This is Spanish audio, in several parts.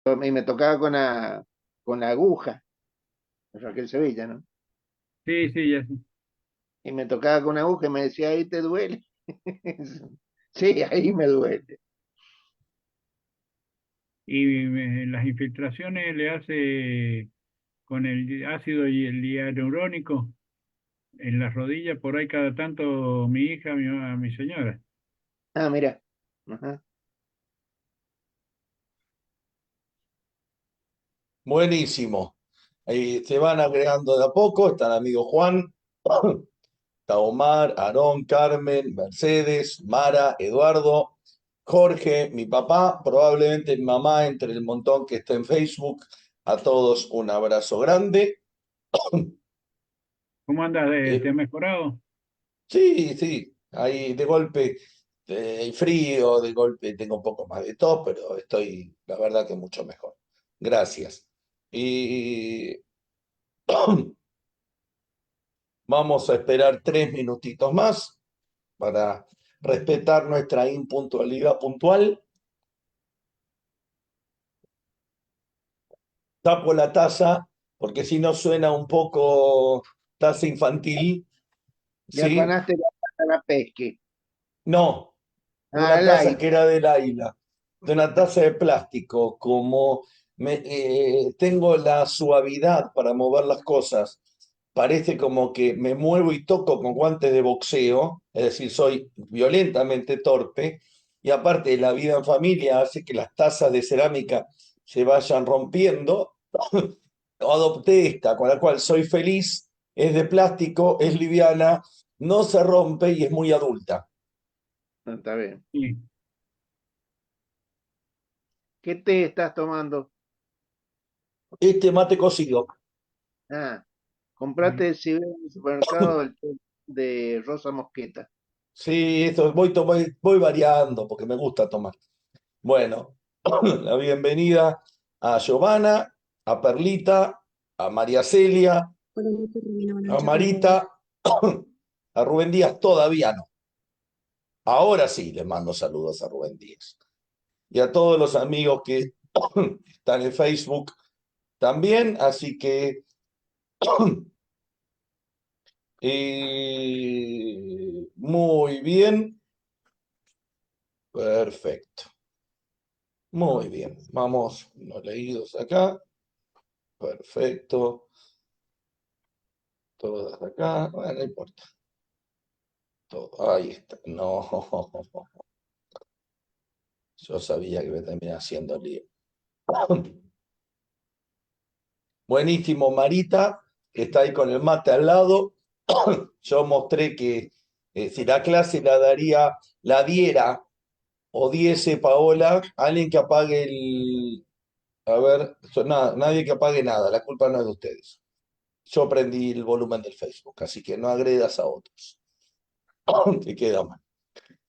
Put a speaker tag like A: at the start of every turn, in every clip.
A: Y me tocaba con la aguja, Raquel Sevilla, ¿no?
B: Sí, sí, ya sé.
A: Y me tocaba con una aguja y me decía, ahí te duele. Sí, ahí me duele.
B: Y las infiltraciones le hace con el ácido y el hialurónico en las rodillas, por ahí cada tanto mi hija, mi señora.
A: Ah, mira. Ajá.
C: Buenísimo. Se van agregando de a poco. Está el amigo Juan, está Omar, Aarón, Carmen, Mercedes, Mara, Eduardo, Jorge, mi papá, probablemente mi mamá, entre el montón que está en Facebook. A todos un abrazo grande.
B: ¿Cómo andas? ¿Te
C: Eh,
B: has mejorado?
C: sí, sí, ahí de golpe hay frío, de golpe tengo un poco más de tos, pero estoy, la verdad que mucho mejor. Gracias. Y vamos a esperar 3 minutitos más para respetar nuestra impuntualidad puntual. Tapo la taza, porque si no suena un poco taza infantil,
A: Ya
C: ¿sí?
A: afanaste la pesque.
C: No,
A: Ah,
C: una
A: al
C: taza
A: aire.
C: que era del Aila, de una taza de plástico, como tengo la suavidad para mover las cosas, parece como que me muevo y toco con guantes de boxeo, es decir, soy violentamente torpe, y aparte la vida en familia hace que las tazas de cerámica se vayan rompiendo. Adopté esta, con la cual soy feliz, es de plástico, es liviana, no se rompe y es muy adulta.
A: No, está bien.
B: Sí.
A: ¿Qué té estás tomando?
C: Este mate cocido.
A: Ah,
B: Sí.
A: comprate si ves en el supermercado el té de Rosa Mosqueta.
C: Sí, eso voy variando porque me gusta tomar. Bueno, la bienvenida a Giovanna, a Perlita, a María Celia, a Marita, a Rubén Díaz todavía no. Ahora sí les mando saludos a Rubén Díaz. Y a todos los amigos que están en Facebook también, así que muy bien, perfecto. Muy bien, vamos los leídos acá. Perfecto. Todas acá. Bueno, no importa. Todo. Ahí está. No, yo sabía que me terminé haciendo lío. Buenísimo, Marita, que está ahí con el mate al lado. Yo mostré que si la clase la diera o diese Paola, alguien que apague el. A ver, nadie que apague nada, la culpa no es de ustedes. Yo prendí el volumen del Facebook, así que no agredas a otros. Te queda mal.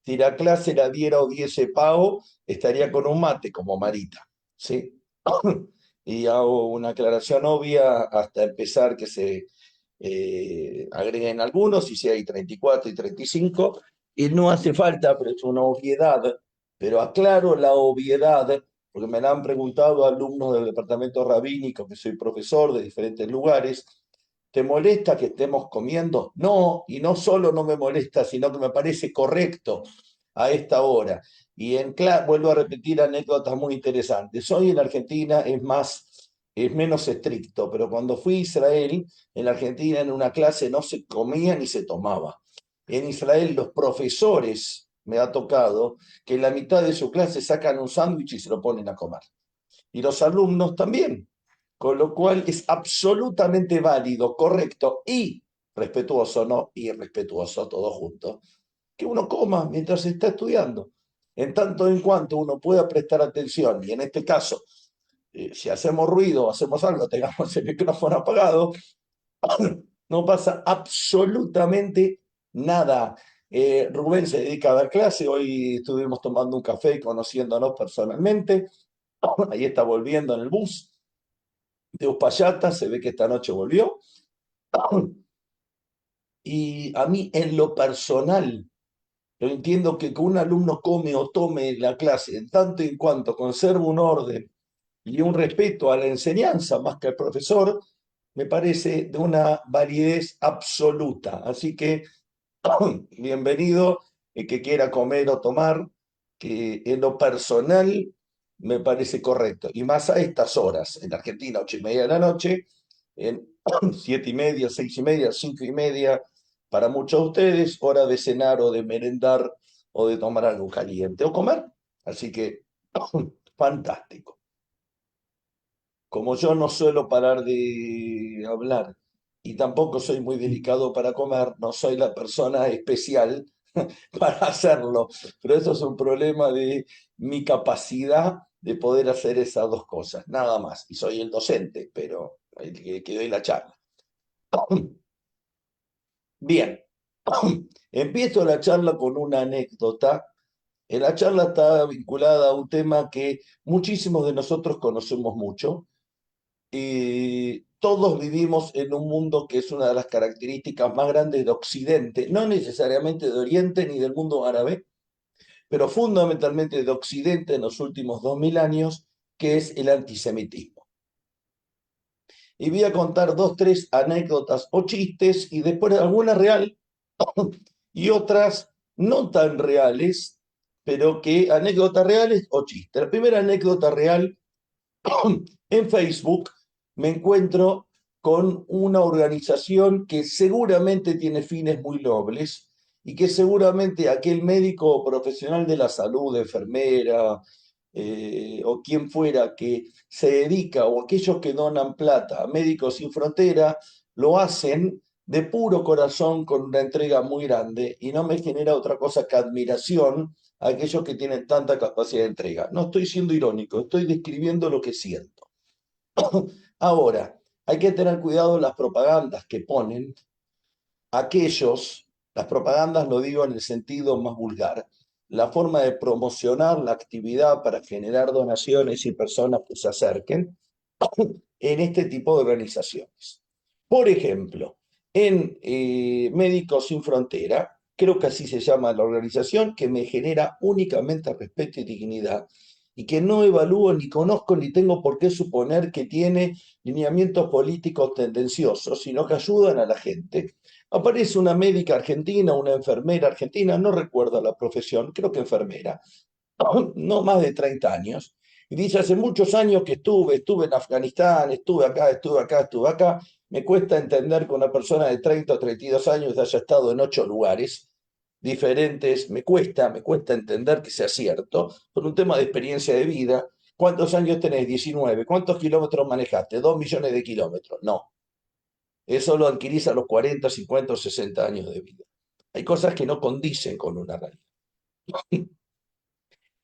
C: Si la clase la diera o diese pago, estaría con un mate como Marita, ¿sí? Y hago una aclaración obvia hasta empezar que se agreguen algunos, y si hay 34 y 35, y no hace falta, pero es una obviedad, pero aclaro la obviedad, porque me la han preguntado alumnos del departamento rabínico, que soy profesor de diferentes lugares. ¿Te molesta que estemos comiendo? No, y no solo no me molesta, sino que me parece correcto a esta hora. Y vuelvo a repetir anécdotas muy interesantes. Hoy en Argentina es menos estricto, pero cuando fui a Israel, en Argentina en una clase no se comía ni se tomaba. En Israel los profesores, me ha tocado, que en la mitad de su clase sacan un sándwich y se lo ponen a comer. Y los alumnos también. Con lo cual es absolutamente válido, correcto y respetuoso, no irrespetuoso, todo junto, que uno coma mientras está estudiando. En tanto en cuanto uno pueda prestar atención, y en este caso, si hacemos ruido, hacemos algo, tengamos el micrófono apagado, no pasa absolutamente nada. Rubén se dedica a dar clase, hoy estuvimos tomando un café y conociéndonos personalmente, ahí está volviendo en el bus de Uspallata, se ve que esta noche volvió, y a mí en lo personal, yo entiendo que un alumno come o tome la clase, en tanto en cuanto conserva un orden y un respeto a la enseñanza más que al profesor, me parece de una validez absoluta. Así que bienvenido el que quiera comer o tomar, que en lo personal me parece correcto. Y más a estas horas, en Argentina, 8:30 de la noche, en 7:30, 6:30, 5:30, para muchos de ustedes, hora de cenar o de merendar o de tomar algo caliente o comer. Así que, fantástico. Como yo no suelo parar de hablar y tampoco soy muy delicado para comer, no soy la persona especial para hacerlo, pero eso es un problema de mi capacidad de poder hacer esas dos cosas, nada más. Y soy el docente, pero el que doy la charla. Bien, empiezo la charla con una anécdota. La charla está vinculada a un tema que muchísimos de nosotros conocemos mucho. Todos vivimos en un mundo que es una de las características más grandes de Occidente, no necesariamente de Oriente ni del mundo árabe, pero fundamentalmente de Occidente en los últimos 2000 años, que es el antisemitismo. Y voy a contar 2, 3 anécdotas o chistes y después algunas real y otras no tan reales, pero que anécdotas reales o chistes. La primera anécdota real, en Facebook me encuentro con una organización que seguramente tiene fines muy nobles y que seguramente aquel médico o profesional de la salud, enfermera o quien fuera que se dedica, o aquellos que donan plata a Médicos Sin Frontera, lo hacen de puro corazón con una entrega muy grande y no me genera otra cosa que admiración a aquellos que tienen tanta capacidad de entrega. No estoy siendo irónico, estoy describiendo lo que siento. Ahora, hay que tener cuidado en las propagandas que ponen aquellos, las propagandas lo digo en el sentido más vulgar, la forma de promocionar la actividad para generar donaciones y personas que se acerquen en este tipo de organizaciones. Por ejemplo, en Médicos Sin Frontera, creo que así se llama la organización, que me genera únicamente respeto y dignidad, y que no evalúo ni conozco ni tengo por qué suponer que tiene lineamientos políticos tendenciosos, sino que ayudan a la gente. Aparece una médica argentina, una enfermera argentina, no recuerdo la profesión, creo que enfermera, no más de 30 años, y dice, hace muchos años que estuve en Afganistán, estuve acá, estuve acá, estuve acá. Me cuesta entender que una persona de 30 o 32 años haya estado en 8 lugares diferentes. Me cuesta entender que sea cierto, por un tema de experiencia de vida. ¿Cuántos años tenés? 19. ¿Cuántos kilómetros manejaste? 2 millones de kilómetros. No, eso lo adquirís a los 40, 50 o 60 años de vida. Hay cosas que no condicen con una realidad.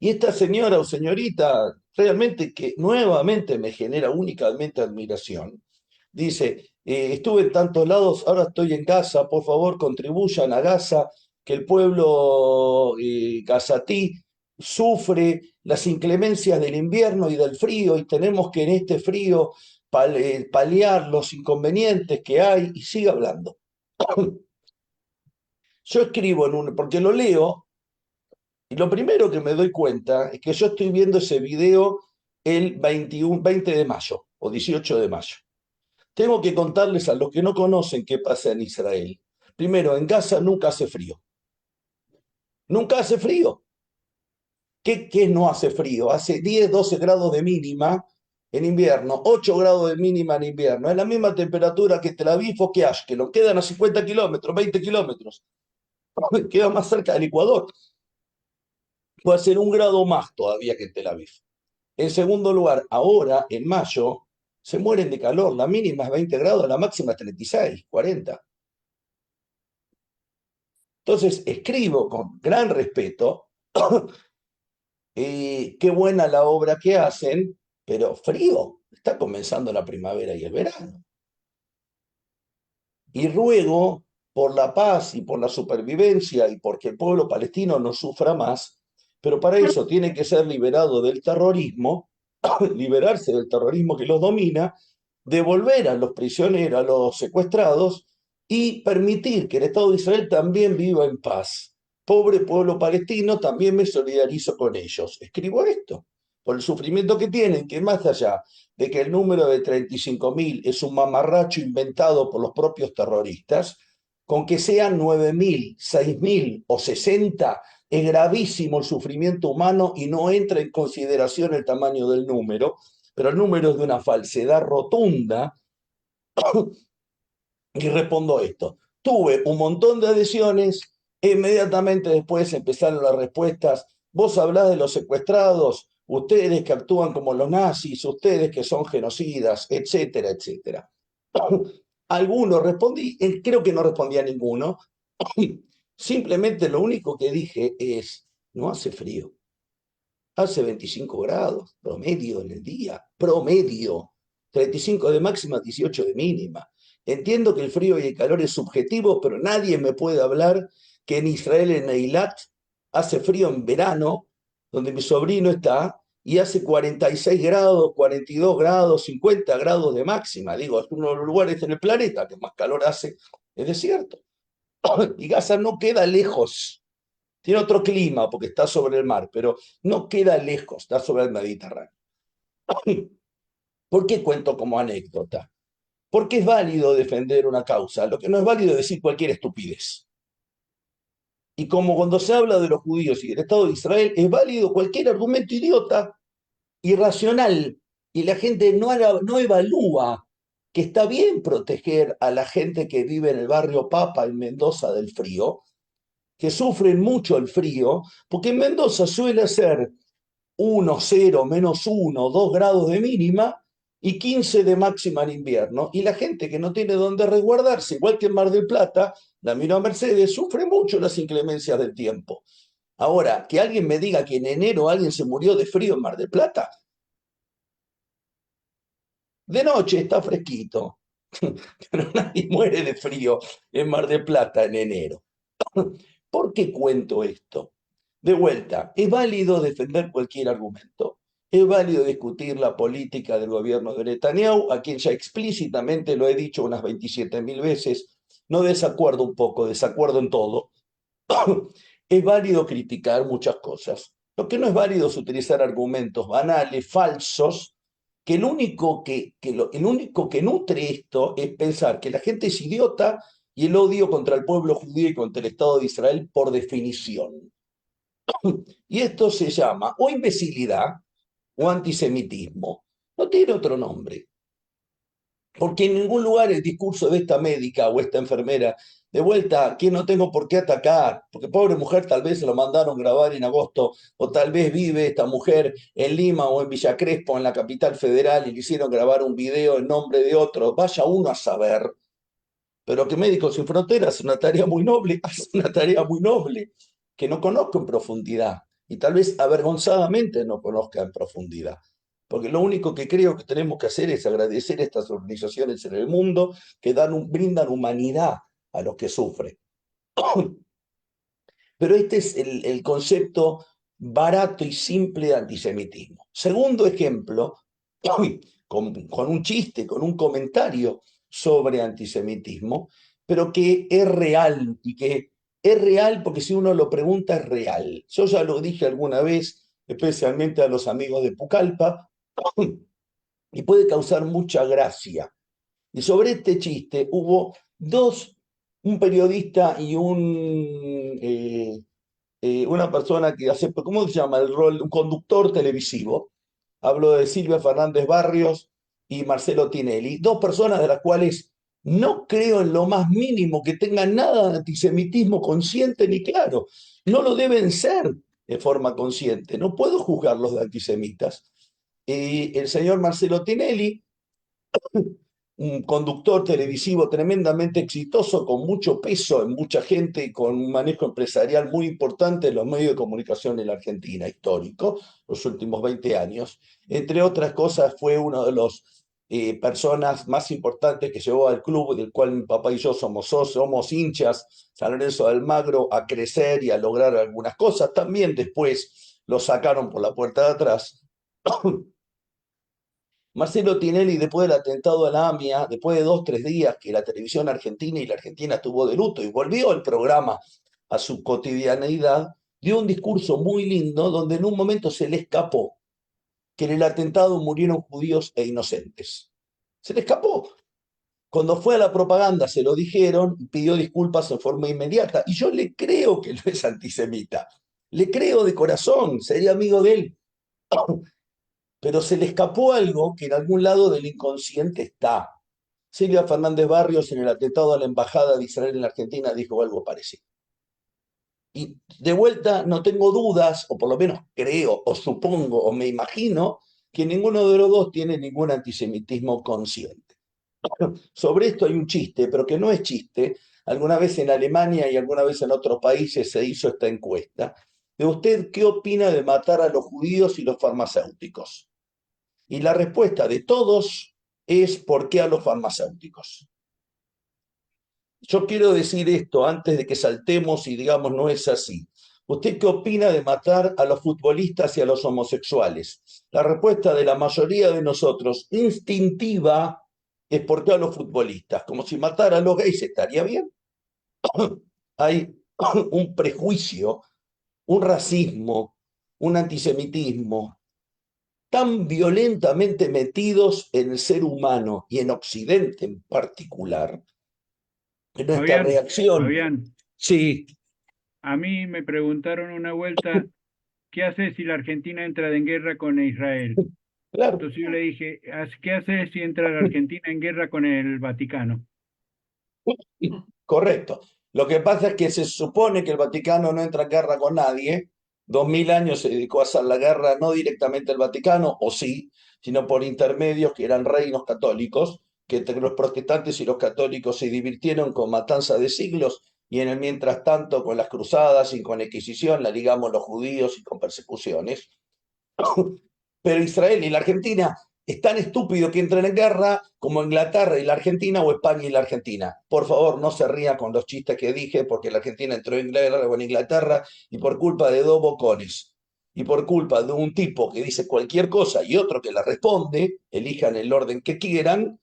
C: Y esta señora o señorita, realmente que nuevamente me genera únicamente admiración, dice, estuve en tantos lados, ahora estoy en Gaza, por favor contribuyan a Gaza, que el pueblo gazatí sufre las inclemencias del invierno y del frío y tenemos que en este frío paliar los inconvenientes que hay, y sigue hablando. Yo escribo porque lo leo. Y lo primero que me doy cuenta es que yo estoy viendo ese video el 20 de mayo o 18 de mayo. Tengo que contarles a los que no conocen qué pasa en Israel. Primero, en Gaza nunca hace frío. Nunca hace frío. ¿Qué no hace frío? Hace 10, 12 grados de mínima en invierno, 8 grados de mínima en invierno. Es la misma temperatura que Tel Aviv o que Ashkelon. Quedan a 50 kilómetros, 20 kilómetros. Queda más cerca del Ecuador. Puede ser 1 grado más todavía que en Tel Aviv. En segundo lugar, ahora, en mayo, se mueren de calor. La mínima es 20 grados, la máxima es 36, 40. Entonces, escribo con gran respeto, qué buena la obra que hacen, pero frío. Está comenzando la primavera y el verano. Y ruego por la paz y por la supervivencia y porque el pueblo palestino no sufra más, pero para eso tiene que ser liberado del terrorismo, liberarse del terrorismo que los domina, devolver a los prisioneros, a los secuestrados y permitir que el Estado de Israel también viva en paz. Pobre pueblo palestino, también me solidarizo con ellos. Escribo esto, por el sufrimiento que tienen, que más allá de que el número de 35.000 es un mamarracho inventado por los propios terroristas, con que sean 9.000, 6.000 o 60, es gravísimo el sufrimiento humano y no entra en consideración el tamaño del número, pero el número es de una falsedad rotunda. Y respondo esto. Tuve un montón de adhesiones, e inmediatamente después empezaron las respuestas. Vos hablás de los secuestrados, ustedes que actúan como los nazis, ustedes que son genocidas, etcétera, etcétera. Algunos respondí, creo que no respondí a ninguno. Simplemente lo único que dije es, no hace frío. Hace 25 grados, promedio en el día, promedio. 35 de máxima, 18 de mínima. Entiendo que el frío y el calor es subjetivo, pero nadie me puede hablar que en Israel, en Eilat, hace frío en verano, donde mi sobrino está, y hace 46 grados, 42 grados, 50 grados de máxima. Digo, es uno de los lugares en el planeta que más calor hace, es desierto. Y Gaza no queda lejos. Tiene otro clima porque está sobre el mar, pero no queda lejos, está sobre el Mediterráneo. ¿Por qué cuento como anécdota? Porque es válido defender una causa, lo que no es válido es decir cualquier estupidez. Y como cuando se habla de los judíos y del Estado de Israel, es válido cualquier argumento idiota, irracional, y la gente no evalúa que está bien proteger a la gente que vive en el barrio Papa, en Mendoza, del frío, que sufren mucho el frío, porque en Mendoza suele ser 1, 0, -1, 2 grados de mínima y 15 de máxima en invierno, y la gente que no tiene dónde resguardarse, igual que en Mar del Plata, la miro a Mercedes, sufre mucho las inclemencias del tiempo. Ahora, que alguien me diga que en enero alguien se murió de frío en Mar del Plata, de noche está fresquito, pero nadie muere de frío en Mar del Plata en enero. ¿Por qué cuento esto? De vuelta, es válido defender cualquier argumento. Es válido discutir la política del gobierno de Netanyahu, a quien ya explícitamente lo he dicho unas 27.000 veces. No desacuerdo un poco, desacuerdo en todo. Es válido criticar muchas cosas. Lo que no es válido es utilizar argumentos banales, falsos, que el único que nutre esto es pensar que la gente es idiota y el odio contra el pueblo judío y contra el Estado de Israel por definición. Y esto se llama o imbecilidad o antisemitismo. No tiene otro nombre. Porque en ningún lugar el discurso de esta médica o esta enfermera, de vuelta, que no tengo por qué atacar, porque pobre mujer tal vez se lo mandaron grabar en agosto, o tal vez vive esta mujer en Lima o en Villa Crespo, en la capital federal, y le hicieron grabar un video en nombre de otro. Vaya uno a saber. Pero que Médicos Sin Fronteras es una tarea muy noble, es una tarea muy noble, que no conozco en profundidad, y tal vez avergonzadamente no conozca en profundidad. Porque lo único que creo que tenemos que hacer es agradecer a estas organizaciones en el mundo que brindan humanidad a los que sufren. Pero este es el concepto barato y simple de antisemitismo. Segundo ejemplo, con un chiste, con un comentario sobre antisemitismo, pero que es real y que es real porque si uno lo pregunta es real. Yo ya lo dije alguna vez, especialmente a los amigos de Pucallpa, y puede causar mucha gracia. Y sobre este chiste hubo un periodista y una persona que hace, ¿cómo se llama el rol? Un conductor televisivo. Hablo de Silvia Fernández Barrios y Marcelo Tinelli, dos personas de las cuales no creo en lo más mínimo que tengan nada de antisemitismo consciente ni claro. No lo deben ser de forma consciente. No puedo juzgarlos de antisemitas. Y el señor Marcelo Tinelli, un conductor televisivo tremendamente exitoso, con mucho peso en mucha gente y con un manejo empresarial muy importante en los medios de comunicación en la Argentina, histórico, los últimos 20 años. Entre otras cosas, fue uno de los personas más importantes que llevó al club, del cual mi papá y yo somos socios, somos hinchas, San Lorenzo de Almagro, a crecer y a lograr algunas cosas. También después lo sacaron por la puerta de atrás. Marcelo Tinelli, después del atentado a la AMIA, después de 2, 3 días que la televisión argentina y la Argentina estuvo de luto y volvió el programa a su cotidianeidad, dio un discurso muy lindo donde en un momento se le escapó. que en el atentado murieron judíos e inocentes. Se le escapó. Cuando fue a la propaganda se lo dijeron y pidió disculpas en forma inmediata. Y yo le creo que no es antisemita. Le creo de corazón, sería amigo de él. Pero se le escapó algo que en algún lado del inconsciente está. Silvia Fernández Barrios en el atentado a la Embajada de Israel en la Argentina dijo algo parecido. Y de vuelta no tengo dudas, o por lo menos creo, o supongo, o me imagino, que ninguno de los dos tiene ningún antisemitismo consciente. Sobre esto hay un chiste, pero que no es chiste. Alguna vez en Alemania y alguna vez en otros países se hizo esta encuesta. ¿De usted qué opina de matar a los judíos y los farmacéuticos? Y la respuesta de todos es ¿por qué a los farmacéuticos? Yo quiero decir esto antes de que saltemos y digamos no es así. ¿Usted qué opina de matar a los futbolistas y a los homosexuales? La respuesta de la mayoría de nosotros, instintiva, es ¿por qué a los futbolistas? Como si matar a los gays estaría bien. Hay un prejuicio, un racismo, un antisemitismo tan violentamente metidos en el ser humano y en Occidente en particular, que nuestra reacción,
B: Fabián,
C: sí,
B: a mí me preguntaron una vuelta, ¿qué haces si la Argentina entra en guerra con Israel?
C: claro,
B: Entonces yo le dije, ¿qué haces si entra la Argentina en guerra con el Vaticano?
C: correcto. Lo que pasa es que se supone que el Vaticano no entra en guerra con nadie. 2000 años se dedicó a hacer la guerra no directamente el Vaticano, o sí, sino por intermedios que eran reinos católicos, que entre los protestantes y los católicos se divirtieron con matanza de siglos y en el mientras tanto con las cruzadas y con la Inquisición la ligamos los judíos y con persecuciones. Pero Israel y la Argentina es tan estúpido que entren en guerra como Inglaterra y la Argentina o España y la Argentina. Por favor, no se ría con los chistes que dije, porque la Argentina entró en guerra con Inglaterra y por culpa de dos bocones y por culpa de un tipo que dice cualquier cosa y otro que la responde, elijan el orden que quieran,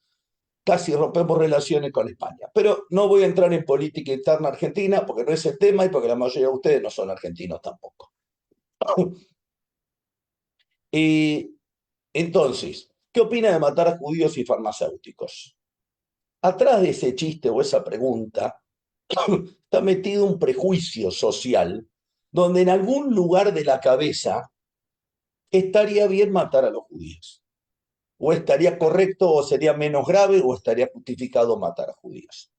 C: casi rompemos relaciones con España. Pero no voy a entrar en política interna argentina porque no es el tema y porque la mayoría de ustedes no son argentinos tampoco. Y entonces, ¿qué opina de matar a judíos y farmacéuticos? Atrás de ese chiste o esa pregunta está metido un prejuicio social donde en algún lugar de la cabeza estaría bien matar a los judíos. O estaría correcto o sería menos grave o estaría justificado matar a judíos.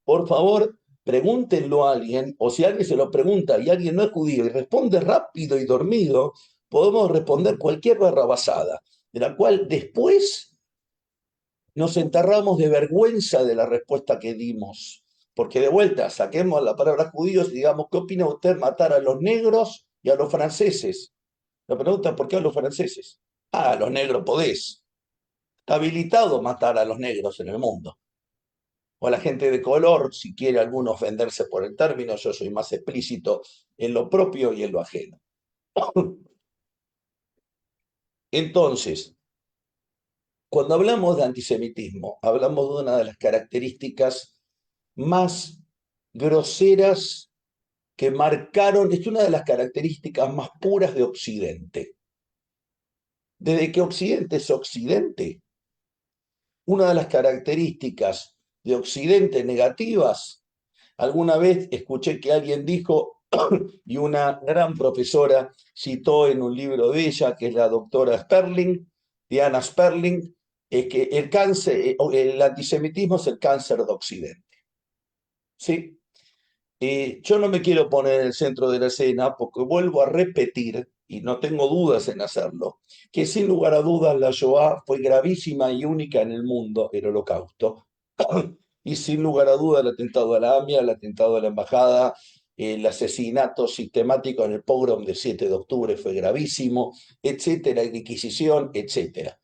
C: Por favor, pregúntenlo a alguien, o si alguien se lo pregunta y alguien no es judío y responde rápido y dormido, podemos responder cualquier barrabasada, de la cual después nos enterramos de vergüenza de la respuesta que dimos. Porque de vuelta, saquemos la palabra judíos y digamos, ¿qué opina usted matar a los negros y a los franceses? La pregunta, ¿por qué a los franceses? Ah, a los negros podés. Está habilitado matar a los negros en el mundo. O a la gente de color, si quiere alguno ofenderse por el término, yo soy más explícito en lo propio y en lo ajeno. Entonces, cuando hablamos de antisemitismo, hablamos de una de las características más groseras que marcaron, es una de las características más puras de Occidente. Desde que Occidente es Occidente, una de las características de Occidente negativas, alguna vez escuché que alguien dijo, y una gran profesora citó en un libro de ella, que es la doctora Sperling, Diana Sperling, es que el cáncer, el antisemitismo es el cáncer de Occidente. ¿Sí? Yo no me quiero poner en el centro de la escena porque vuelvo a repetir, y no tengo dudas en hacerlo, que sin lugar a dudas la Shoah fue gravísima y única en el mundo, el Holocausto, y sin lugar a dudas el atentado a la AMIA, el atentado a la embajada, el asesinato sistemático en el pogrom del 7 de octubre fue gravísimo, etcétera, la Inquisición, etcétera.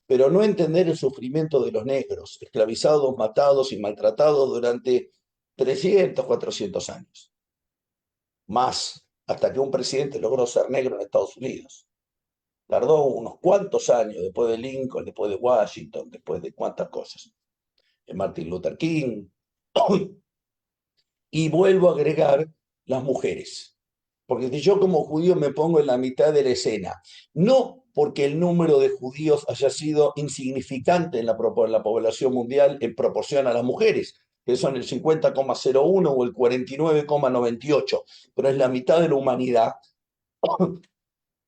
C: Pero no entender el sufrimiento de los negros, esclavizados, matados y maltratados durante 300, 400 años. Más, hasta que un presidente logró ser negro en Estados Unidos. Tardó unos cuantos años, después de Lincoln, después de Washington, después de cuantas cosas. Martin Luther King. Y vuelvo a agregar las mujeres. Porque si yo como judío me pongo en la mitad de la escena, no porque el número de judíos haya sido insignificante en la población mundial en proporción a las mujeres, que son el 50,01 o el 49,98, pero es la mitad de la humanidad,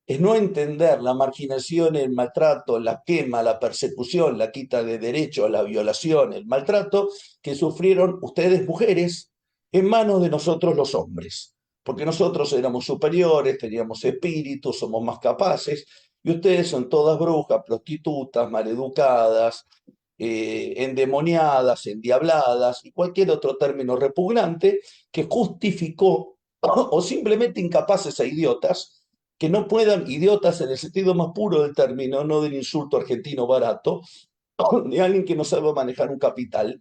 C: es no entender la marginación, el maltrato, la quema, la persecución, la quita de derechos, la violación, el maltrato que sufrieron ustedes mujeres en manos de nosotros los hombres. Porque nosotros éramos superiores, teníamos espíritu, somos más capaces, y ustedes son todas brujas, prostitutas, maleducadas, endemoniadas, endiabladas, y cualquier otro término repugnante que justificó o simplemente incapaces e idiotas que no puedan, idiotas en el sentido más puro del término, no del insulto argentino barato, de alguien que no sabe manejar un capital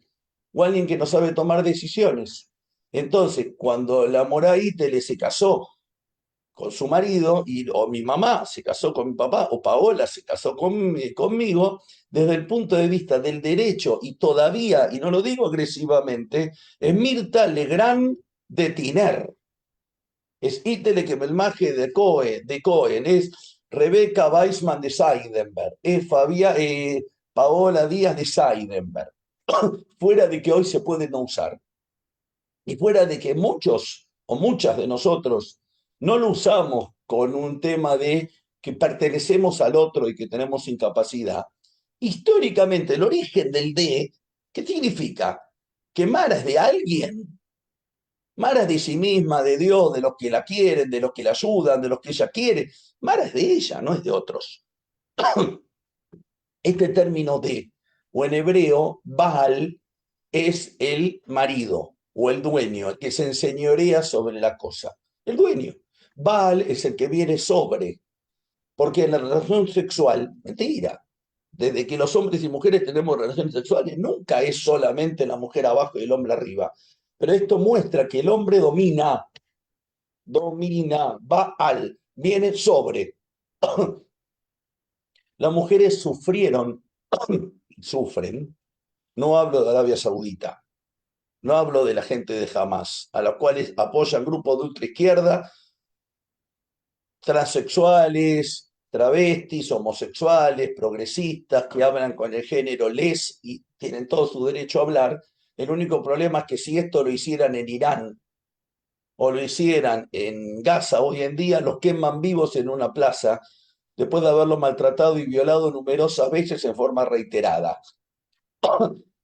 C: o alguien que no sabe tomar decisiones. Entonces, cuando la Moraítele se casó con su marido, o mi mamá se casó con mi papá, o Paola se casó conmigo, desde el punto de vista del derecho, y todavía, y no lo digo agresivamente, es Mirta Legrand de Tiner. Es Itele Kemelmaje de Cohen, es Rebeca Weissman de Seidenberg, es Paola Díaz de Seidenberg. Fuera de que hoy se puede no usar. Y fuera de que muchos o muchas de nosotros no lo usamos con un tema de que pertenecemos al otro y que tenemos incapacidad. Históricamente, el origen del D, ¿qué significa? Que Mara es de alguien. Mara es de sí misma, de Dios, de los que la quieren, de los que la ayudan, de los que ella quiere. Mara es de ella, no es de otros. Este término de, o en hebreo, Baal, es el marido o el dueño, el que se enseñorea sobre la cosa. El dueño. Baal es el que viene sobre, porque en la relación sexual, mentira, desde que los hombres y mujeres tenemos relaciones sexuales, nunca es solamente la mujer abajo y el hombre arriba. Pero esto muestra que el hombre domina, Baal, viene sobre. Las mujeres sufrieron, sufren, no hablo de Arabia Saudita, no hablo de la gente de Hamas, a los cuales apoyan grupos de ultraizquierda, transexuales, travestis, homosexuales, progresistas, que hablan con el género les y tienen todo su derecho a hablar. El único problema es que si esto lo hicieran en Irán o lo hicieran en Gaza hoy en día, los queman vivos en una plaza después de haberlo maltratado y violado numerosas veces en forma reiterada.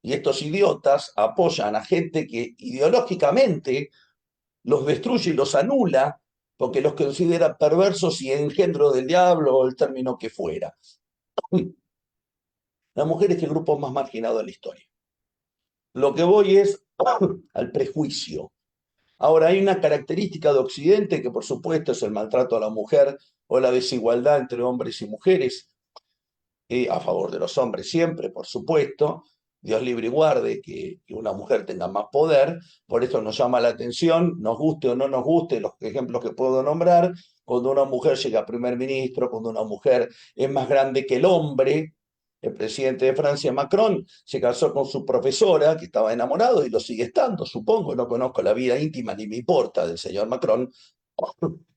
C: Y estos idiotas apoyan a gente que ideológicamente los destruye y los anula porque los considera perversos y engendros del diablo o el término que fuera. La mujer es el grupo más marginado de la historia. Lo que voy es al prejuicio. Ahora, hay una característica de Occidente que por supuesto es el maltrato a la mujer o la desigualdad entre hombres y mujeres, a favor de los hombres siempre, por supuesto. Dios libre y guarde que una mujer tenga más poder, por eso nos llama la atención, nos guste o no nos guste, los ejemplos que puedo nombrar, cuando una mujer llega a primer ministro, cuando una mujer es más grande que el hombre. El presidente de Francia, Macron, se casó con su profesora, que estaba enamorado y lo sigue estando, supongo, no conozco la vida íntima ni me importa del señor Macron,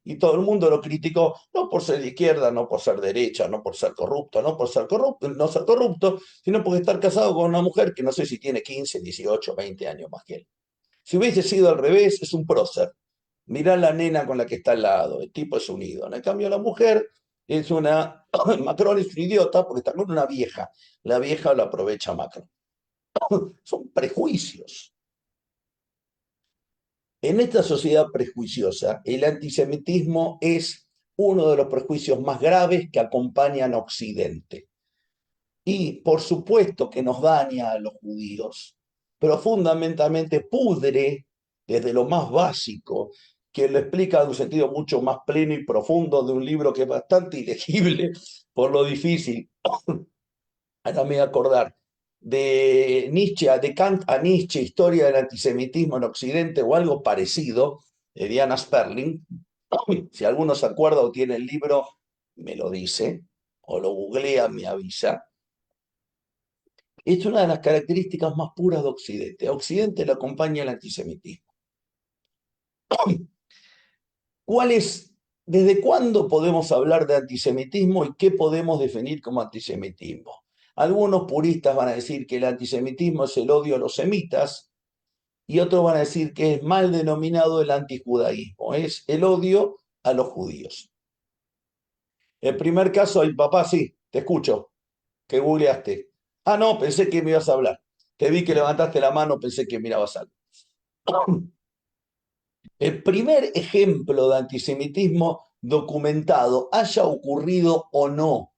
C: y todo el mundo lo criticó, no por ser de izquierda, no por ser derecha, no por ser corrupto, no por ser corrupto, no ser corrupto, sino por estar casado con una mujer que no sé si tiene 15, 18, 20 años más que él. Si hubiese sido al revés, es un prócer. Mirá la nena con la que está al lado, el tipo es un ídolo. En cambio, la mujer es una... Macron es un idiota porque está con una vieja. La vieja lo aprovecha Macron. Son prejuicios. En esta sociedad prejuiciosa, el antisemitismo es uno de los prejuicios más graves que acompañan a Occidente. Y por supuesto que nos daña a los judíos, pero fundamentalmente pudre desde lo más básico, que lo explica en un sentido mucho más pleno y profundo de un libro que es bastante ilegible por lo difícil. Ahora me voy a acordar de Nietzsche, de Kant a Nietzsche, Historia del antisemitismo en Occidente o algo parecido, de Diana Sperling. Si alguno se acuerda o tiene el libro, me lo dice, o lo googlea, me avisa. Es una de las características más puras de Occidente. A Occidente le acompaña el antisemitismo. ¿Desde cuándo podemos hablar de antisemitismo y qué podemos definir como antisemitismo? Algunos puristas van a decir que el antisemitismo es el odio a los semitas y otros van a decir que es mal denominado el antijudaísmo, es el odio a los judíos. El primer caso, ay, papá, sí, te escucho, que googleaste. Ah, no, pensé que me ibas a hablar. Te vi que levantaste la mano, pensé que mirabas algo. El primer ejemplo de antisemitismo documentado, haya ocurrido o no,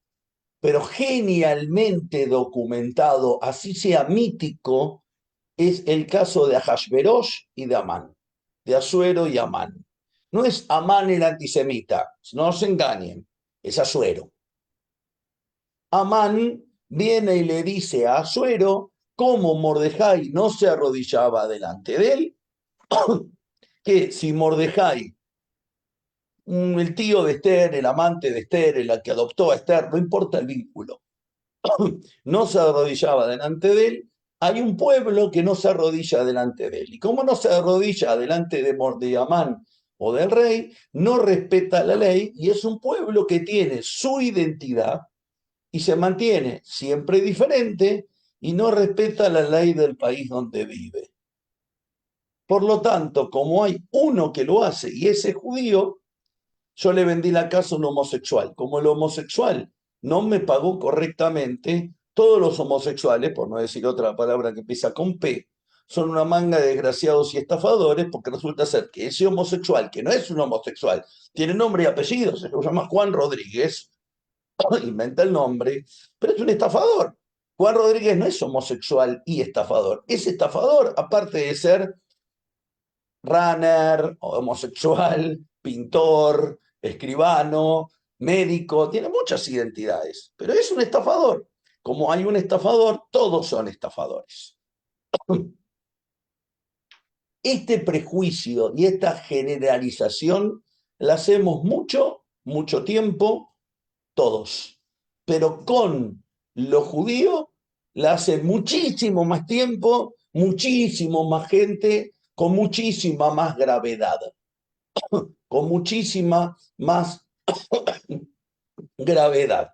C: pero genialmente documentado, así sea mítico, es el caso de Ahasverosh y de Amán, de Asuero y Amán. No es Amán el antisemita, no se engañen, es Asuero. Amán viene y le dice a Asuero cómo Mordejai no se arrodillaba delante de él, que si Mordejai, el tío de Esther, el amante de Esther, el que adoptó a Esther, no importa el vínculo, no se arrodillaba delante de él, hay un pueblo que no se arrodilla delante de él. Y como no se arrodilla delante de Amán o del rey, no respeta la ley y es un pueblo que tiene su identidad y se mantiene siempre diferente y no respeta la ley del país donde vive. Por lo tanto, como hay uno que lo hace y ese es judío, yo le vendí la casa a un homosexual. Como el homosexual no me pagó correctamente, todos los homosexuales, por no decir otra palabra que empieza con P, son una manga de desgraciados y estafadores, porque resulta ser que ese homosexual, que no es un homosexual, tiene nombre y apellido, se llama Juan Rodríguez, inventa el nombre, pero es un estafador. Juan Rodríguez no es homosexual y estafador, es estafador, aparte de ser runner, homosexual, pintor, escribano, médico, tiene muchas identidades, pero es un estafador. Como hay un estafador, todos son estafadores. Este prejuicio y esta generalización la hacemos mucho tiempo, todos, pero con los judíos la hace muchísimo más tiempo, muchísimo más gente, con muchísima más gravedad, con muchísima más gravedad.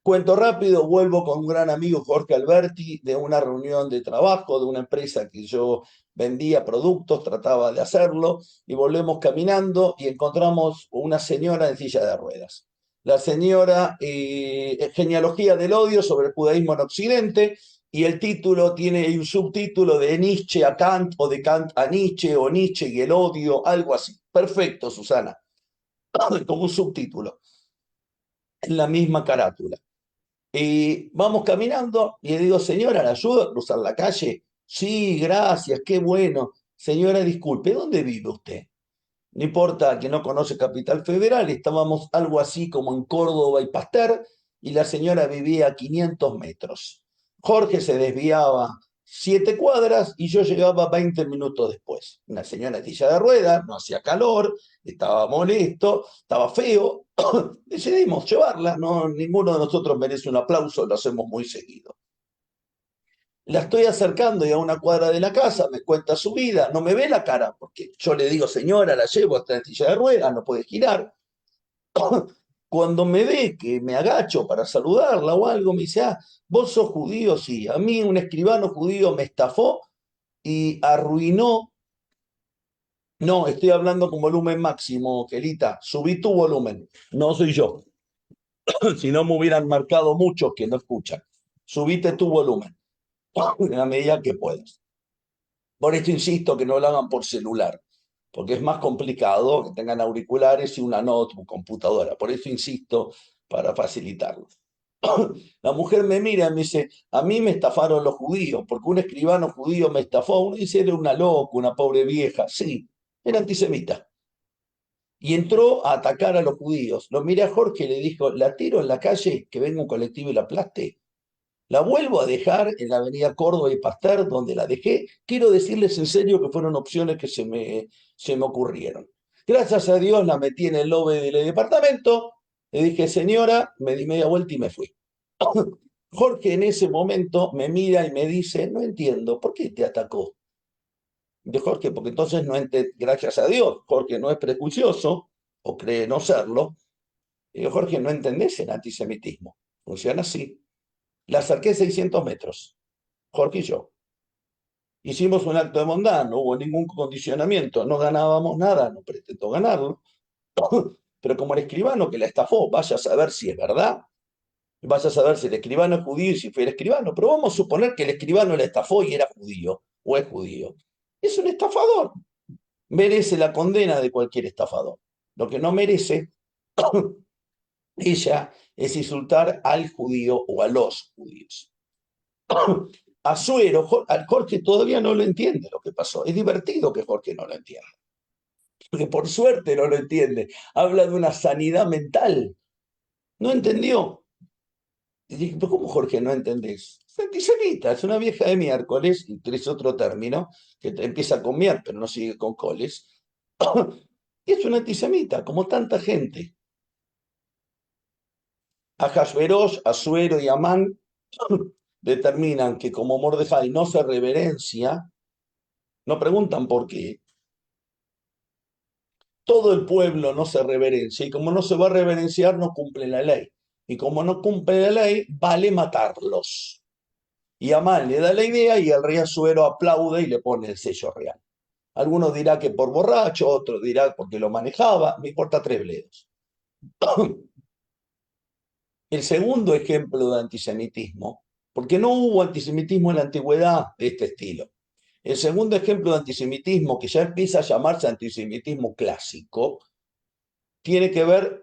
C: Cuento rápido, vuelvo con un gran amigo, Jorge Alberti, de una reunión de trabajo, de una empresa que yo vendía productos, trataba de hacerlo, y volvemos caminando y encontramos una señora en silla de ruedas. La señora, Genealogía del odio sobre el judaísmo en Occidente, y el título tiene un subtítulo de Nietzsche a Kant, o de Kant a Nietzsche, o Nietzsche y el odio, algo así. Perfecto, Susana, como un subtítulo, en la misma carátula. Y vamos caminando y le digo, señora, ¿le ayudo a cruzar la calle? Sí, gracias, qué bueno. Señora, disculpe, ¿dónde vive usted? No importa que no conoce Capital Federal, estábamos algo así como en Córdoba y Pasteur, y la señora vivía a 500 metros. Jorge se desviaba 7 cuadras y yo llegaba 20 minutos después. Una señora en silla de ruedas, no hacía calor, estaba molesto, estaba feo. Decidimos llevarla, no, ninguno de nosotros merece un aplauso, lo hacemos muy seguido. La estoy acercando y a una cuadra de la casa, me cuenta su vida, no me ve la cara, porque yo le digo, señora, la llevo hasta en silla de ruedas, no puede girar. Cuando me ve que me agacho para saludarla o algo, me dice, ah, vos sos judío, sí. A mí un escribano judío me estafó y arruinó. No, estoy hablando con volumen máximo, Kelita. Subí tu volumen, no soy yo. Si no me hubieran marcado muchos que no escuchan. Subite tu volumen, en la medida que puedas. Por esto insisto que no lo hagan por celular, porque es más complicado que tengan auriculares y una notebook, computadora. Por eso insisto, para facilitarlo. La mujer me mira y me dice, a mí me estafaron los judíos, porque un escribano judío me estafó. Uno dice, era una loca, una pobre vieja. Sí, era antisemita. Y entró a atacar a los judíos. Lo miré a Jorge y le dijo, la tiro en la calle, que venga un colectivo y la aplaste. La vuelvo a dejar en la avenida Córdoba y Pasteur, donde la dejé. Quiero decirles en serio que fueron opciones que se me ocurrieron. Gracias a Dios la metí en el lobby del departamento. Le dije, señora, me di media vuelta y me fui. Jorge en ese momento me mira y me dice, no entiendo, ¿por qué te atacó? De Jorge, porque entonces no gracias a Dios, Jorge no es prejuicioso, o cree no serlo. Y digo, Jorge, no entendés el antisemitismo. Funciona así. Le acerqué 600 metros, Jorge y yo. Hicimos un acto de bondad, no hubo ningún condicionamiento, no ganábamos nada, no pretendo ganarlo. Pero como el escribano que la estafó, vaya a saber si es verdad, vaya a saber si el escribano es judío y si fue el escribano, pero vamos a suponer que el escribano la estafó y era judío, o es judío. Es un estafador, merece la condena de cualquier estafador. Lo que no merece ella es insultar al judío o a los judíos. A Suero, al Jorge todavía no lo entiende lo que pasó. Es divertido que Jorge no lo entienda. Porque por suerte no lo entiende. Habla de una sanidad mental. No entendió. Y dije, ¿pero cómo Jorge no entendés? Es antisemita, es una vieja de miércoles, y es otro término, que empieza con mier, pero no sigue con coles. Y es una antisemita, como tanta gente. Ahasverosh, Asuero y Amán determinan que como Mordejai no se reverencia, no preguntan por qué, todo el pueblo no se reverencia, y como no se va a reverenciar, no cumple la ley. Y como no cumple la ley, vale matarlos. Y Amán le da la idea y el rey Asuero aplaude y le pone el sello real. Algunos dirán que por borracho, otros dirán porque lo manejaba, me importa tres bledos. El segundo ejemplo de antisemitismo, porque no hubo antisemitismo en la antigüedad de este estilo. El segundo ejemplo de antisemitismo, que ya empieza a llamarse antisemitismo clásico, tiene que ver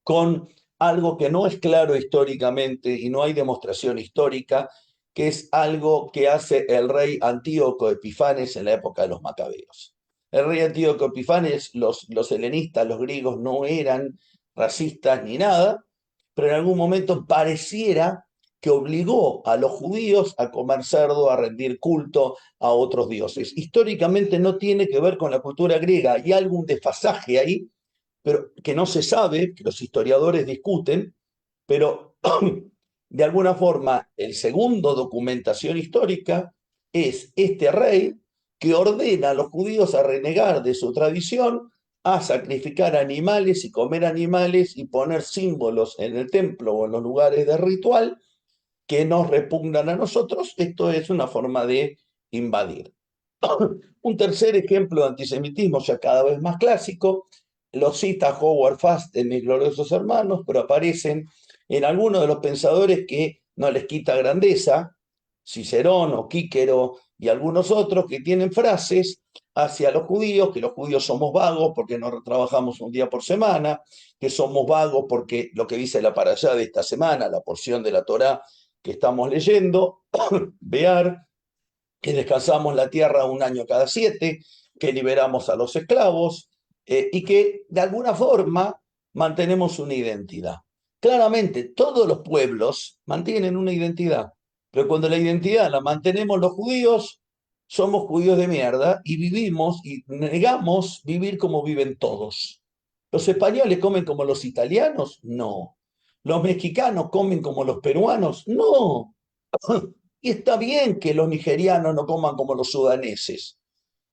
C: con algo que no es claro históricamente y no hay demostración histórica, que es algo que hace el rey Antíoco Epifanes en la época de los macabeos. El rey Antíoco Epifanes, los helenistas, los griegos no eran racistas ni nada, pero en algún momento pareciera que obligó a los judíos a comer cerdo, a rendir culto a otros dioses. Históricamente no tiene que ver con la cultura griega, hay algún desfasaje ahí, pero que no se sabe, que los historiadores discuten, pero de alguna forma el segundo documentación histórica es este rey que ordena a los judíos a renegar de su tradición, a sacrificar animales y comer animales y poner símbolos en el templo o en los lugares de ritual que nos repugnan a nosotros. Esto es una forma de invadir. Un tercer ejemplo de antisemitismo, ya cada vez más clásico, lo cita Howard Fast en Mis gloriosos hermanos, pero aparecen en algunos de los pensadores que no les quita grandeza, Cicerón o Quíquero y algunos otros que tienen frases hacia los judíos, que los judíos somos vagos porque no trabajamos un día por semana, que somos vagos porque lo que dice la parashá de esta semana, la porción de la Torá que estamos leyendo, Bear, que descansamos la tierra un año cada 7, que liberamos a los esclavos y que de alguna forma mantenemos una identidad. Claramente, todos los pueblos mantienen una identidad, pero cuando la identidad la mantenemos los judíos, somos judíos de mierda y vivimos y negamos vivir como viven todos. ¿Los españoles comen como los italianos? No. ¿Los mexicanos comen como los peruanos? No. Y está bien que los nigerianos no coman como los sudaneses,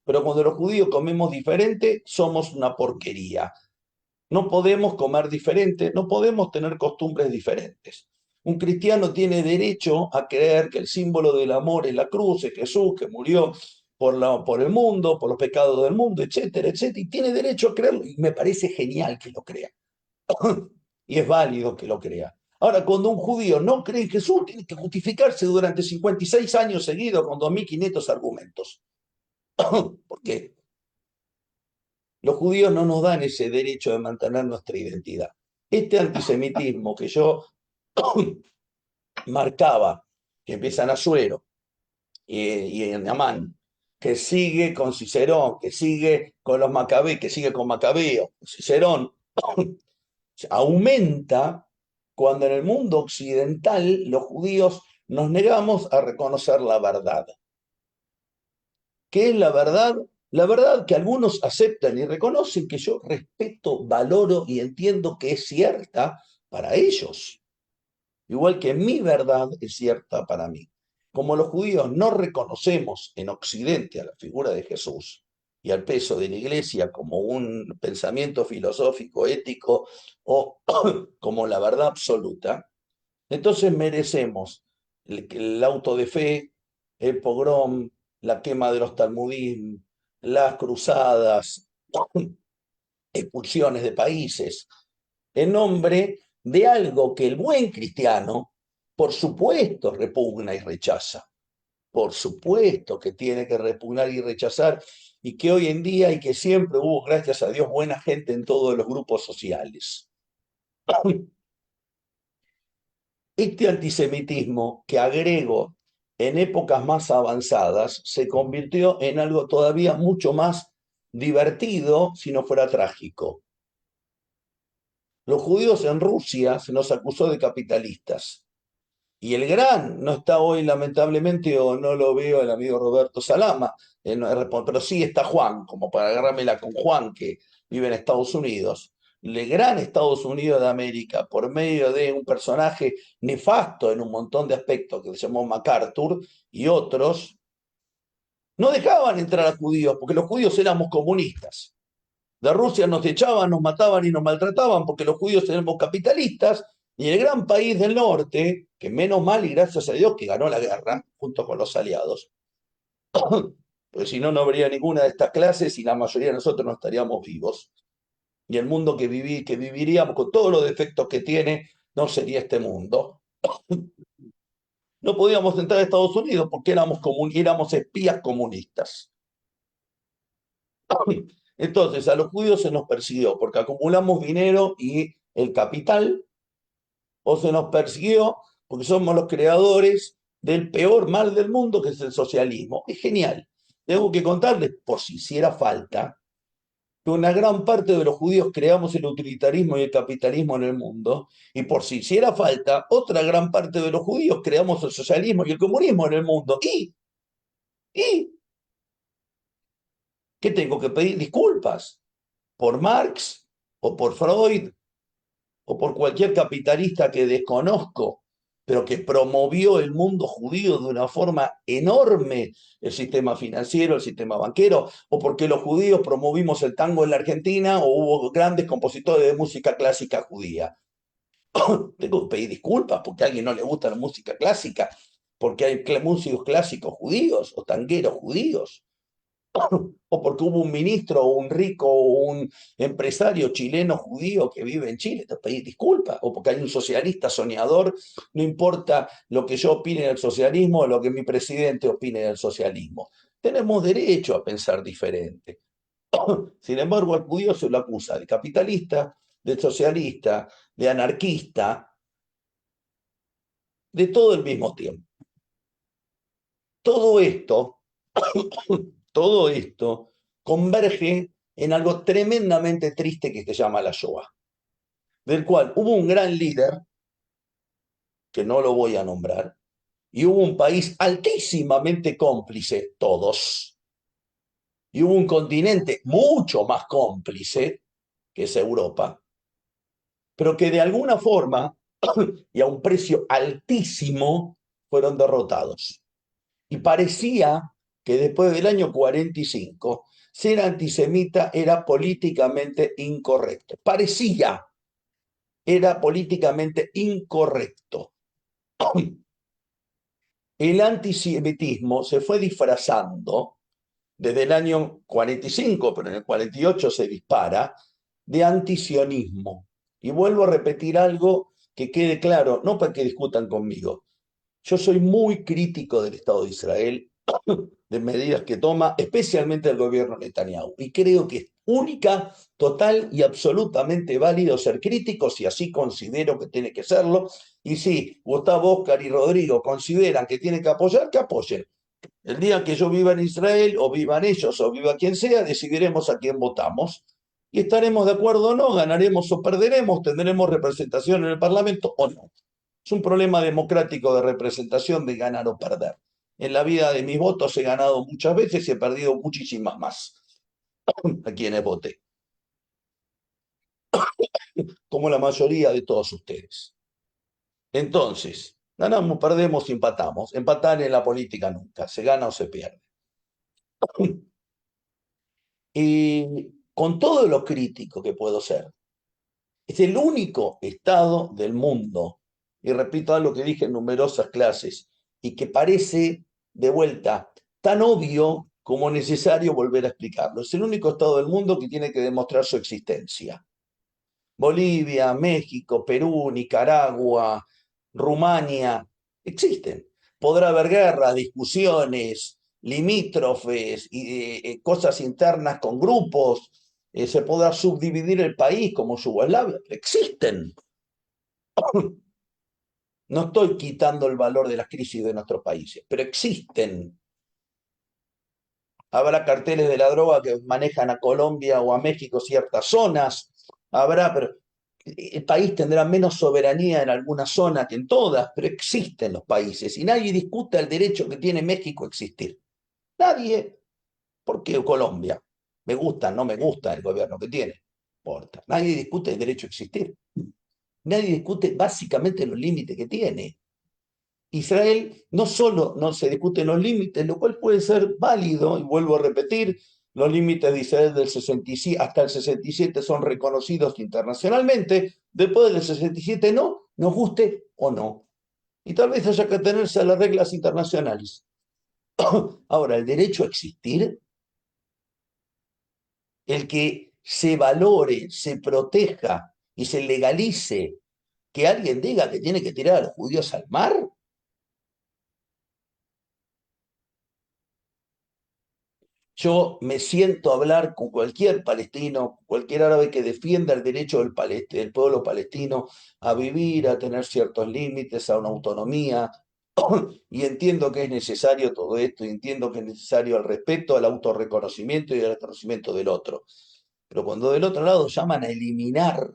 C: pero cuando los judíos comemos diferente, somos una porquería. No podemos comer diferente, no podemos tener costumbres diferentes. Un cristiano tiene derecho a creer que el símbolo del amor es la cruz, es Jesús que murió por el mundo, por los pecados del mundo, etcétera, etcétera, y tiene derecho a creerlo, y me parece genial que lo crea. Y es válido que lo crea. Ahora, cuando un judío no cree en Jesús, tiene que justificarse durante 56 años seguidos con 2.500 argumentos. ¿Por qué? Los judíos no nos dan ese derecho de mantener nuestra identidad. Este antisemitismo que yo marcaba, que empieza en Asuero y en Amán, que sigue con Cicerón, que sigue con los Macabeos, que sigue con Macabeo, Cicerón, aumenta cuando en el mundo occidental los judíos nos negamos a reconocer la verdad. ¿Qué es la verdad? La verdad que algunos aceptan y reconocen, que yo respeto, valoro y entiendo que es cierta para ellos. Igual que mi verdad es cierta para mí. como los judíos no reconocemos en Occidente a la figura de Jesús y al peso de la Iglesia como un pensamiento filosófico, ético o como la verdad absoluta, entonces merecemos el auto de fe, el pogrom, la quema de los talmudim, las cruzadas, expulsiones de países, en nombre de algo que el buen cristiano, por supuesto, repugna y rechaza. Por supuesto que tiene que repugnar y rechazar, y que hoy en día y que siempre hubo, gracias a Dios, buena gente en todos los grupos sociales. Este antisemitismo que agrego en épocas más avanzadas se convirtió en algo todavía mucho más divertido si no fuera trágico. Los judíos en Rusia se nos acusó de capitalistas. Y el gran, no está hoy lamentablemente, o no lo veo el amigo Roberto Salama, pero sí está Juan, como para agarrármela con Juan, que vive en Estados Unidos. El gran Estados Unidos de América, por medio de un personaje nefasto en un montón de aspectos, que se llamó MacArthur, y otros, no dejaban entrar a judíos, porque los judíos éramos comunistas. De Rusia nos echaban, nos mataban y nos maltrataban porque los judíos éramos capitalistas, y el gran país del norte, que menos mal y gracias a Dios que ganó la guerra junto con los aliados, porque si no, no habría ninguna de estas clases y la mayoría de nosotros no estaríamos vivos. Y el mundo que viviríamos con todos los defectos que tiene no sería este mundo. No podíamos entrar a Estados Unidos porque éramos espías comunistas. Entonces, a los judíos se nos persiguió porque acumulamos dinero y el capital, o se nos persiguió porque somos los creadores del peor mal del mundo, que es el socialismo. Es genial. Tengo que contarles, por si hiciera falta, que una gran parte de los judíos creamos el utilitarismo y el capitalismo en el mundo, y por si hiciera falta, otra gran parte de los judíos creamos el socialismo y el comunismo en el mundo. ¿Y? ¿Qué tengo que pedir disculpas? ¿Por Marx o por Freud o por cualquier capitalista que desconozco, pero que promovió el mundo judío de una forma enorme, el sistema financiero, el sistema banquero, o porque los judíos promovimos el tango en la Argentina, o hubo grandes compositores de música clásica judía? Tengo que pedir disculpas porque a alguien no le gusta la música clásica, porque hay músicos clásicos judíos o tangueros judíos, o porque hubo un ministro o un rico o un empresario chileno judío que vive en Chile, te pedí disculpas, o porque hay un socialista soñador, no importa lo que yo opine del socialismo o lo que mi presidente opine del socialismo. Tenemos derecho a pensar diferente. Sin embargo, al judío se lo acusa de capitalista, de socialista, de anarquista, de todo al mismo tiempo. Todo esto Todo esto converge en algo tremendamente triste que se llama la Shoah, del cual hubo un gran líder, que no lo voy a nombrar, y hubo un país altísimamente cómplice, todos, y hubo un continente mucho más cómplice, que es Europa, pero que de alguna forma y a un precio altísimo fueron derrotados. Y parecía que después del año 45, ser antisemita era políticamente incorrecto. Parecía, era políticamente incorrecto. El antisemitismo se fue disfrazando desde el año 45, pero en el 48 se dispara, de antisionismo. Y vuelvo a repetir algo que quede claro, no para que discutan conmigo. Yo soy muy crítico del Estado de Israel, de medidas que toma, especialmente el gobierno Netanyahu. Y creo que es única, total y absolutamente válido ser críticos, y así considero que tiene que serlo. Y si Gustavo, Oscar y Rodrigo consideran que tienen que apoyar, que apoyen. El día que yo viva en Israel, o vivan ellos, o viva quien sea, decidiremos a quién votamos. Y estaremos de acuerdo o no, ganaremos o perderemos, tendremos representación en el Parlamento o no. Es un problema democrático de representación, de ganar o perder. En la vida de mis votos he ganado muchas veces y he perdido muchísimas más a quienes voté, como la mayoría de todos ustedes. Entonces, Ganamos, perdemos, empatamos. Empatar en la política nunca, se gana o se pierde. Y con todo lo crítico que puedo ser, es el único Estado del mundo, y repito algo que dije en numerosas clases, y que parece, de vuelta, tan obvio como necesario volver a explicarlo. Es el único Estado del mundo que tiene que demostrar su existencia. Bolivia, México, Perú, Nicaragua, Rumania, existen. Podrá haber guerras, discusiones, limítrofes y cosas internas con grupos, se podrá subdividir el país como Yugoslavia, existen. No estoy quitando el valor de las crisis de nuestros países, pero existen. Habrá carteles de la droga que manejan a Colombia o a México ciertas zonas, habrá, pero el país tendrá menos soberanía en algunas zonas que en todas, pero existen los países y nadie discute el derecho que tiene México a existir. Nadie. ¿Por qué Colombia? Me gusta, no me gusta el gobierno que tiene. No importa. Nadie discute el derecho a existir. Nadie discute básicamente los límites que tiene. Israel no solo no se discuten los límites, lo cual puede ser válido, y vuelvo a repetir, los límites de Israel del 67 hasta el 67 son reconocidos internacionalmente, después del 67 no, nos guste o no. Y tal vez haya que atenerse a las reglas internacionales. Ahora, el derecho a existir, el que se valore, se proteja y se legalice que alguien diga que tiene que tirar a los judíos al mar, yo me siento a hablar con cualquier palestino, cualquier árabe que defienda el derecho del pueblo palestino a vivir, a tener ciertos límites, a una autonomía, y entiendo que es necesario todo esto, y entiendo que es necesario el respeto, al autorreconocimiento y al reconocimiento del otro. Pero cuando del otro lado llaman a eliminar,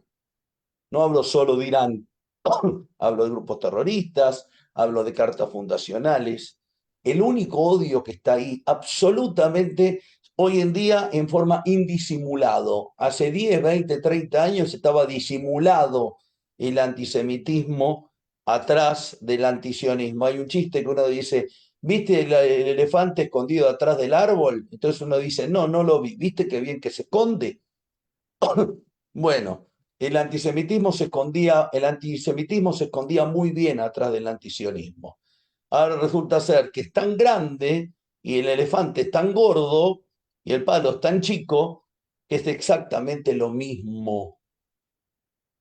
C: no hablo solo de Irán, hablo de grupos terroristas, hablo de cartas fundacionales. El único odio que está ahí, absolutamente, hoy en día en forma indisimulado. Hace 10, 20, 30 años estaba disimulado el antisemitismo atrás del antisionismo. Hay un chiste que uno dice, ¿viste el elefante escondido atrás del árbol? Entonces uno dice, no, no lo vi. ¿Viste qué bien que se esconde? Bueno, el antisemitismo se escondía muy bien atrás del antisionismo. Ahora resulta ser que es tan grande y el elefante es tan gordo y el palo es tan chico que es exactamente lo mismo.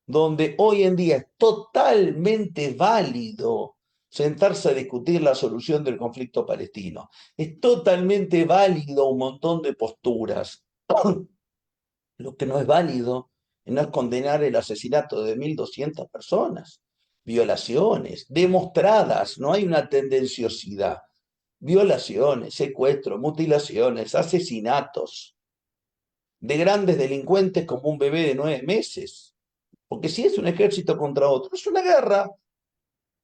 C: Donde hoy en día es totalmente válido sentarse a discutir la solución del conflicto palestino. Es totalmente válido un montón de posturas. Lo que no es válido no es condenar el asesinato de 1.200 personas, violaciones demostradas, no hay una tendenciosidad, violaciones, secuestros, mutilaciones, asesinatos de grandes delincuentes como un bebé de 9 meses. Porque si es un ejército contra otro, es una guerra.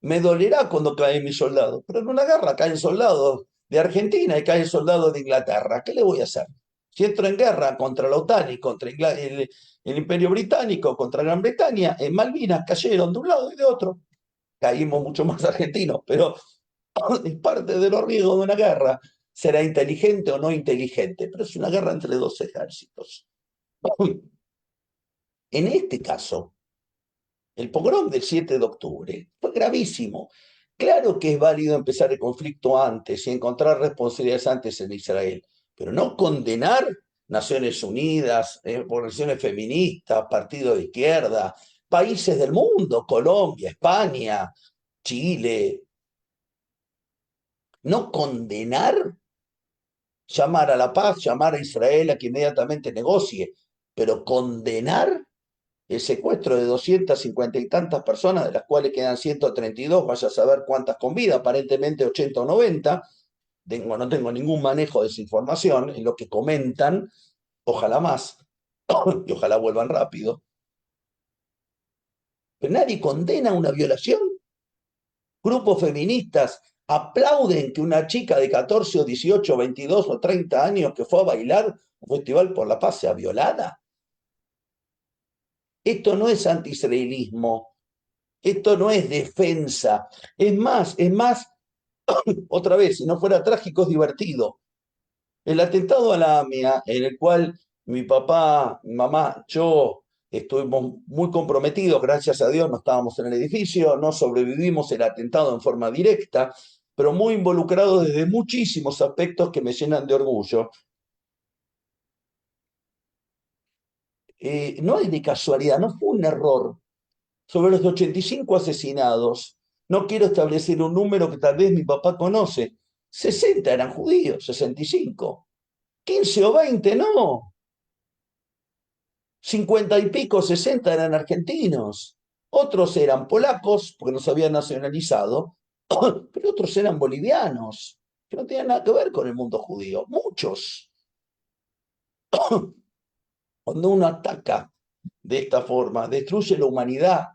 C: Me dolerá cuando caen mis soldados, pero en una guerra caen soldados de Argentina y caen soldados de Inglaterra. ¿Qué le voy a hacer? Si entro en guerra contra la OTAN y contra el Imperio Británico, contra Gran Bretaña, en Malvinas cayeron de un lado y de otro. Caímos mucho más argentinos, pero es parte de los riesgos de una guerra. Será inteligente o no inteligente, pero es una guerra entre dos ejércitos. En este caso, el pogrom del 7 de octubre fue gravísimo. Claro que es válido empezar el conflicto antes y encontrar responsabilidades antes en Israel, pero no condenar Naciones Unidas, organizaciones feministas, partidos de izquierda, países del mundo, Colombia, España, Chile. No condenar, llamar a la paz, llamar a Israel a que inmediatamente negocie, pero condenar el secuestro de 250 y tantas personas, de las cuales quedan 132, vaya a saber cuántas con vida, aparentemente 80 o 90, no tengo ningún manejo de esa información, en lo que comentan, ojalá más, y ojalá vuelvan rápido. Pero nadie condena una violación. Grupos feministas aplauden que una chica de 14 o 18, 22 o 30 años que fue a bailar un festival por la paz sea violada. Esto no es anti-israelismo. Esto no es defensa. Es más, otra vez, si no fuera trágico, es divertido. El atentado a la AMIA, en el cual mi papá, mi mamá, yo estuvimos muy comprometidos, gracias a Dios no estábamos en el edificio, no sobrevivimos el atentado en forma directa, pero muy involucrados desde muchísimos aspectos que me llenan de orgullo. No es de casualidad, no fue un error. Sobre los 85 asesinados, no quiero establecer un número que tal vez mi papá conoce, 60 eran judíos, 65. 15 o 20 no. 50 y pico, 60 eran argentinos. Otros eran polacos, porque no se habían nacionalizado, pero otros eran bolivianos, que no tenían nada que ver con el mundo judío. Muchos. Cuando uno ataca de esta forma, destruye la humanidad.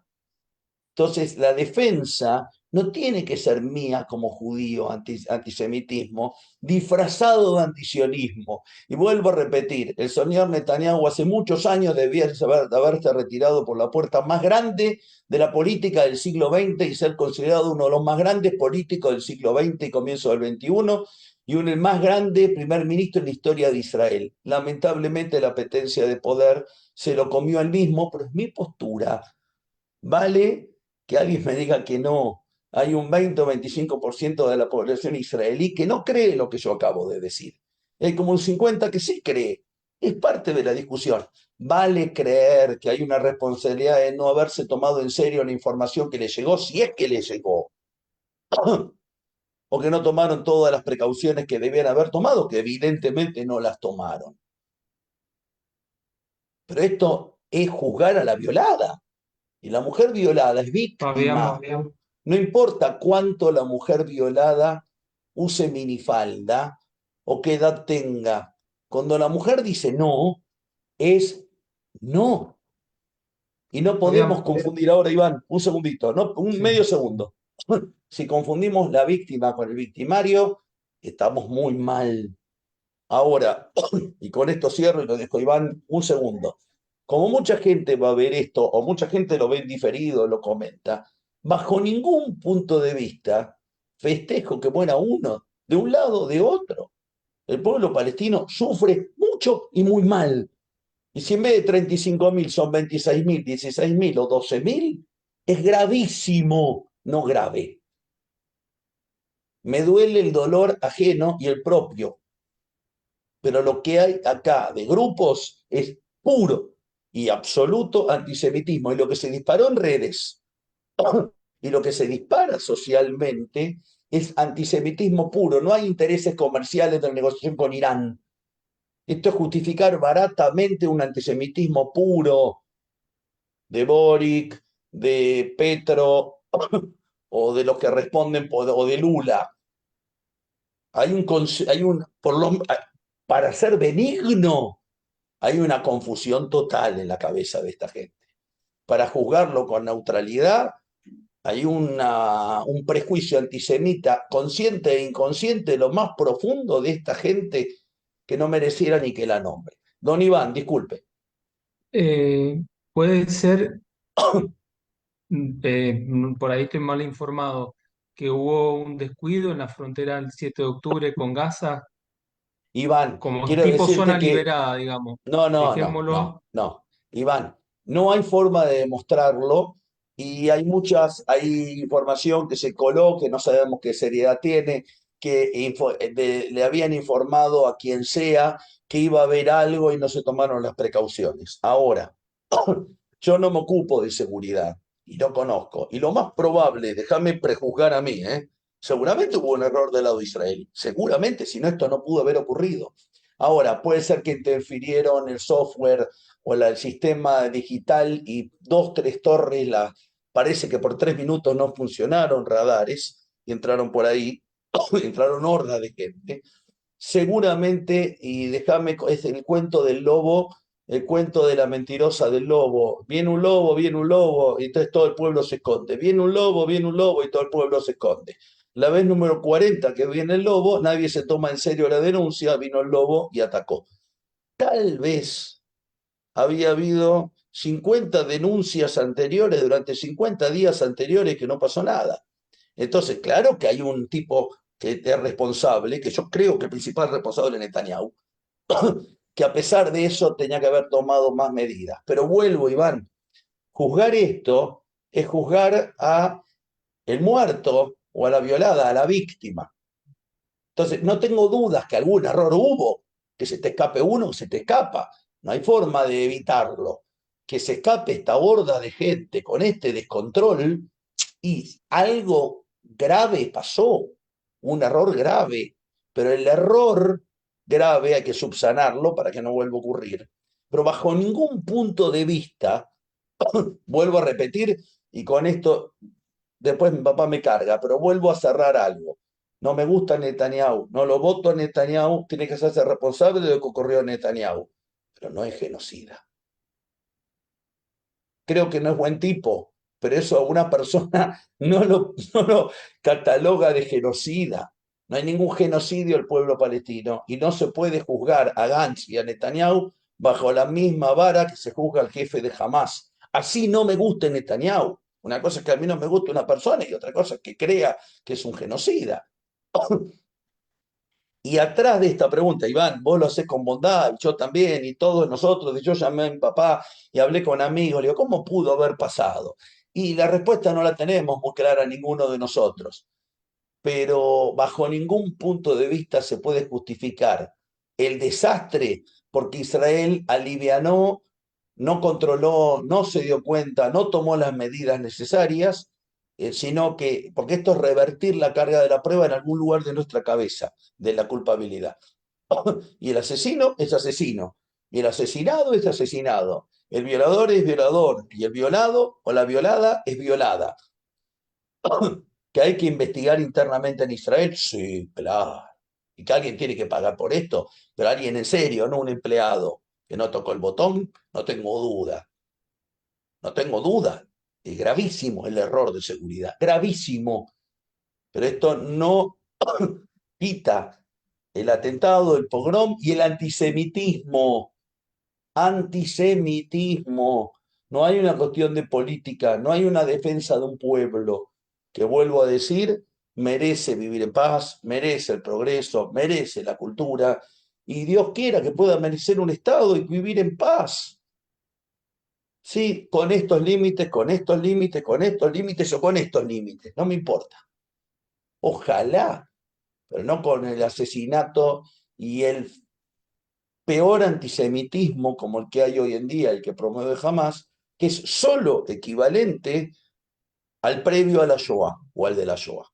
C: Entonces, la defensa no tiene que ser mía como judío, antisemitismo, disfrazado de antisionismo. Y vuelvo a repetir, el señor Netanyahu hace muchos años debía haberse retirado por la puerta más grande de la política del siglo XX y ser considerado uno de los más grandes políticos del siglo XX y comienzo del XXI, y el más grande primer ministro en la historia de Israel. Lamentablemente la apetencia de poder se lo comió él mismo, pero es mi postura. Vale que alguien me diga que no. Hay un 20 o 25% de la población israelí que no cree lo que yo acabo de decir. Hay como un 50% que sí cree. Es parte de la discusión. Vale creer que hay una responsabilidad de no haberse tomado en serio la información que le llegó, si es que le llegó. O que no tomaron todas las precauciones que debían haber tomado, que evidentemente no las tomaron. Pero esto es juzgar a la violada. Y la mujer violada es víctima. No importa cuánto la mujer violada use minifalda o qué edad tenga. Cuando la mujer dice no, es no. Y no podemos confundir ahora, Iván, un segundito, no, un medio segundo. Si confundimos la víctima con el victimario, estamos muy mal. Ahora, y con esto cierro y lo dejo, Iván, un segundo. Como mucha gente va a ver esto, o mucha gente lo ve en diferido, lo comenta, bajo ningún punto de vista festejo que muera uno, de un lado o de otro. El pueblo palestino sufre mucho y muy mal. Y si en vez de 35.000 son 26.000, 16.000 o 12.000, es gravísimo, no grave. Me duele el dolor ajeno y el propio. Pero lo que hay acá de grupos es puro y absoluto antisemitismo. Y lo que se disparó en redes y lo que se dispara socialmente es antisemitismo puro. No hay intereses comerciales de la negociación con Irán. Esto es justificar baratamente un antisemitismo puro de Boric, de Petro o de los que responden o de Lula. Para ser benigno, hay una confusión total en la cabeza de esta gente. Para juzgarlo con neutralidad, hay un prejuicio antisemita consciente e inconsciente, lo más profundo de esta gente que no mereciera ni que la nombre. Don Iván, disculpe.
D: Puede ser, por ahí estoy mal informado, que hubo un descuido en la frontera del 7 de octubre con Gaza,
C: Iván,
D: como
C: quiero
D: tipo
C: decirte
D: zona
C: que
D: liberada, digamos.
C: no.
D: Dejémoslo.
C: Iván, no hay forma de demostrarlo y hay información que se coló, que no sabemos qué seriedad tiene, que le habían informado a quien sea que iba a haber algo y no se tomaron las precauciones. Ahora, yo no me ocupo de seguridad y no conozco. Y lo más probable, déjame prejuzgar a mí, seguramente hubo un error del lado de Israel. Seguramente, si no, esto no pudo haber ocurrido. Ahora, puede ser que interfirieron el software o el sistema digital y 2, 3 torres, parece que por 3 minutos no funcionaron radares y entraron por ahí, entraron hordas de gente. Seguramente, y déjame, es el cuento del lobo, el cuento de la mentirosa del lobo. Viene un lobo, y entonces todo el pueblo se esconde. Viene un lobo, y todo el pueblo se esconde. La vez número 40 que viene el lobo, nadie se toma en serio la denuncia, vino el lobo y atacó. Tal vez había habido 50 denuncias anteriores durante 50 días anteriores que no pasó nada. Entonces, claro que hay un tipo que es responsable, que yo creo que el principal responsable es Netanyahu, que a pesar de eso tenía que haber tomado más medidas. Pero vuelvo, Iván, juzgar esto es juzgar a el muerto o a la violada, a la víctima. Entonces, no tengo dudas que algún error hubo, que se te escape uno, se te escapa. No hay forma de evitarlo. Que se escape esta horda de gente con este descontrol y algo grave pasó, un error grave, pero el error grave hay que subsanarlo para que no vuelva a ocurrir. Pero bajo ningún punto de vista, vuelvo a repetir, y con esto después mi papá me carga, pero vuelvo a cerrar algo. No me gusta Netanyahu, no lo voto a Netanyahu, tiene que hacerse responsable de lo que ocurrió a Netanyahu, pero no es genocida. Creo que no es buen tipo, pero eso a una persona no lo cataloga de genocida. No hay ningún genocidio del pueblo palestino y no se puede juzgar a Gantz y a Netanyahu bajo la misma vara que se juzga al jefe de Hamas. Así no me gusta Netanyahu. Una cosa es que a mí no me gusta una persona y otra cosa es que crea que es un genocida. Y atrás de esta pregunta, Iván, vos lo haces con bondad, yo también, y todos nosotros, y yo llamé a mi papá y hablé con amigos, le digo, ¿cómo pudo haber pasado? Y la respuesta no la tenemos muy clara ninguno de nosotros, pero bajo ningún punto de vista se puede justificar el desastre porque Israel alivianó, no controló, no se dio cuenta, no tomó las medidas necesarias, sino que, porque esto es revertir la carga de la prueba en algún lugar de nuestra cabeza, de la culpabilidad. Y el asesino es asesino, y el asesinado es asesinado, el violador es violador, y el violado o la violada es violada. ¿Que hay que investigar internamente en Israel? Sí, claro. ¿Y que alguien tiene que pagar por esto? Pero alguien en serio, no un empleado que no tocó el botón, no tengo duda. No tengo duda. Es gravísimo el error de seguridad, gravísimo. Pero esto no quita el atentado, el pogrom y el antisemitismo. Antisemitismo. No hay una cuestión de política, no hay una defensa de un pueblo que, vuelvo a decir, merece vivir en paz, merece el progreso, merece la cultura, y Dios quiera que pueda merecer un Estado y vivir en paz. Sí, con estos límites, con estos límites, con estos límites o con estos límites, no me importa. Ojalá, pero no con el asesinato y el peor antisemitismo como el que hay hoy en día, el que promueve Hamas, que es solo equivalente al previo a la Shoah o al de la Shoah.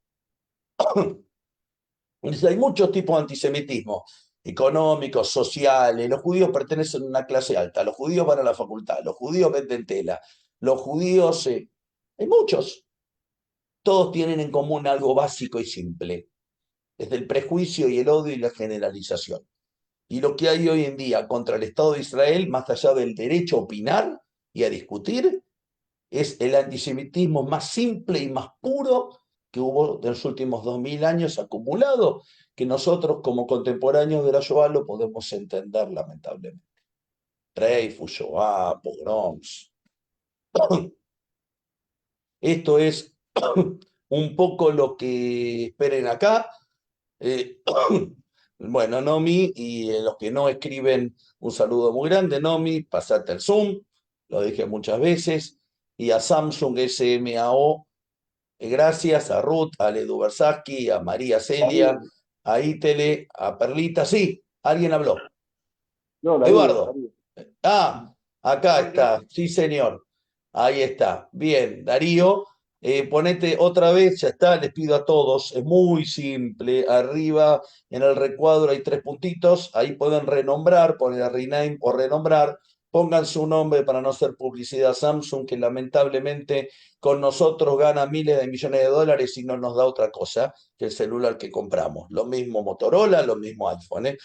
C: Entonces, hay muchos tipos de antisemitismo, económicos, sociales. Los judíos pertenecen a una clase alta, los judíos van a la facultad, los judíos venden tela, los judíos... hay muchos. Todos tienen en común algo básico y simple. Desde el prejuicio y el odio y la generalización. Y lo que hay hoy en día contra el Estado de Israel, más allá del derecho a opinar y a discutir, es el antisemitismo más simple y más puro que hubo en los últimos 2000 años acumulado, que nosotros como contemporáneos de la Shoah lo podemos entender lamentablemente. Dreyfus, Shoah, pogroms. Esto es un poco lo que esperen acá. Bueno, Nomi, y los que no escriben, un saludo muy grande, Nomi, pasate el Zoom, lo dije muchas veces, y a Samsung SMAO, gracias a Ruth, a Ledu Versaski, a María Celia, a Itele, a Perlita, sí, alguien habló.
E: No, Darío,
C: Eduardo.
E: Darío.
C: Ah, acá está, sí señor, ahí está, bien, Darío. Ponete otra vez, ya está, les pido a todos, es muy simple, arriba en el recuadro hay 3 puntitos, ahí pueden renombrar, poner rename o renombrar, pongan su nombre para no hacer publicidad Samsung, que lamentablemente con nosotros gana miles de millones de dólares y no nos da otra cosa que el celular que compramos. Lo mismo Motorola, lo mismo iPhone, ¿eh?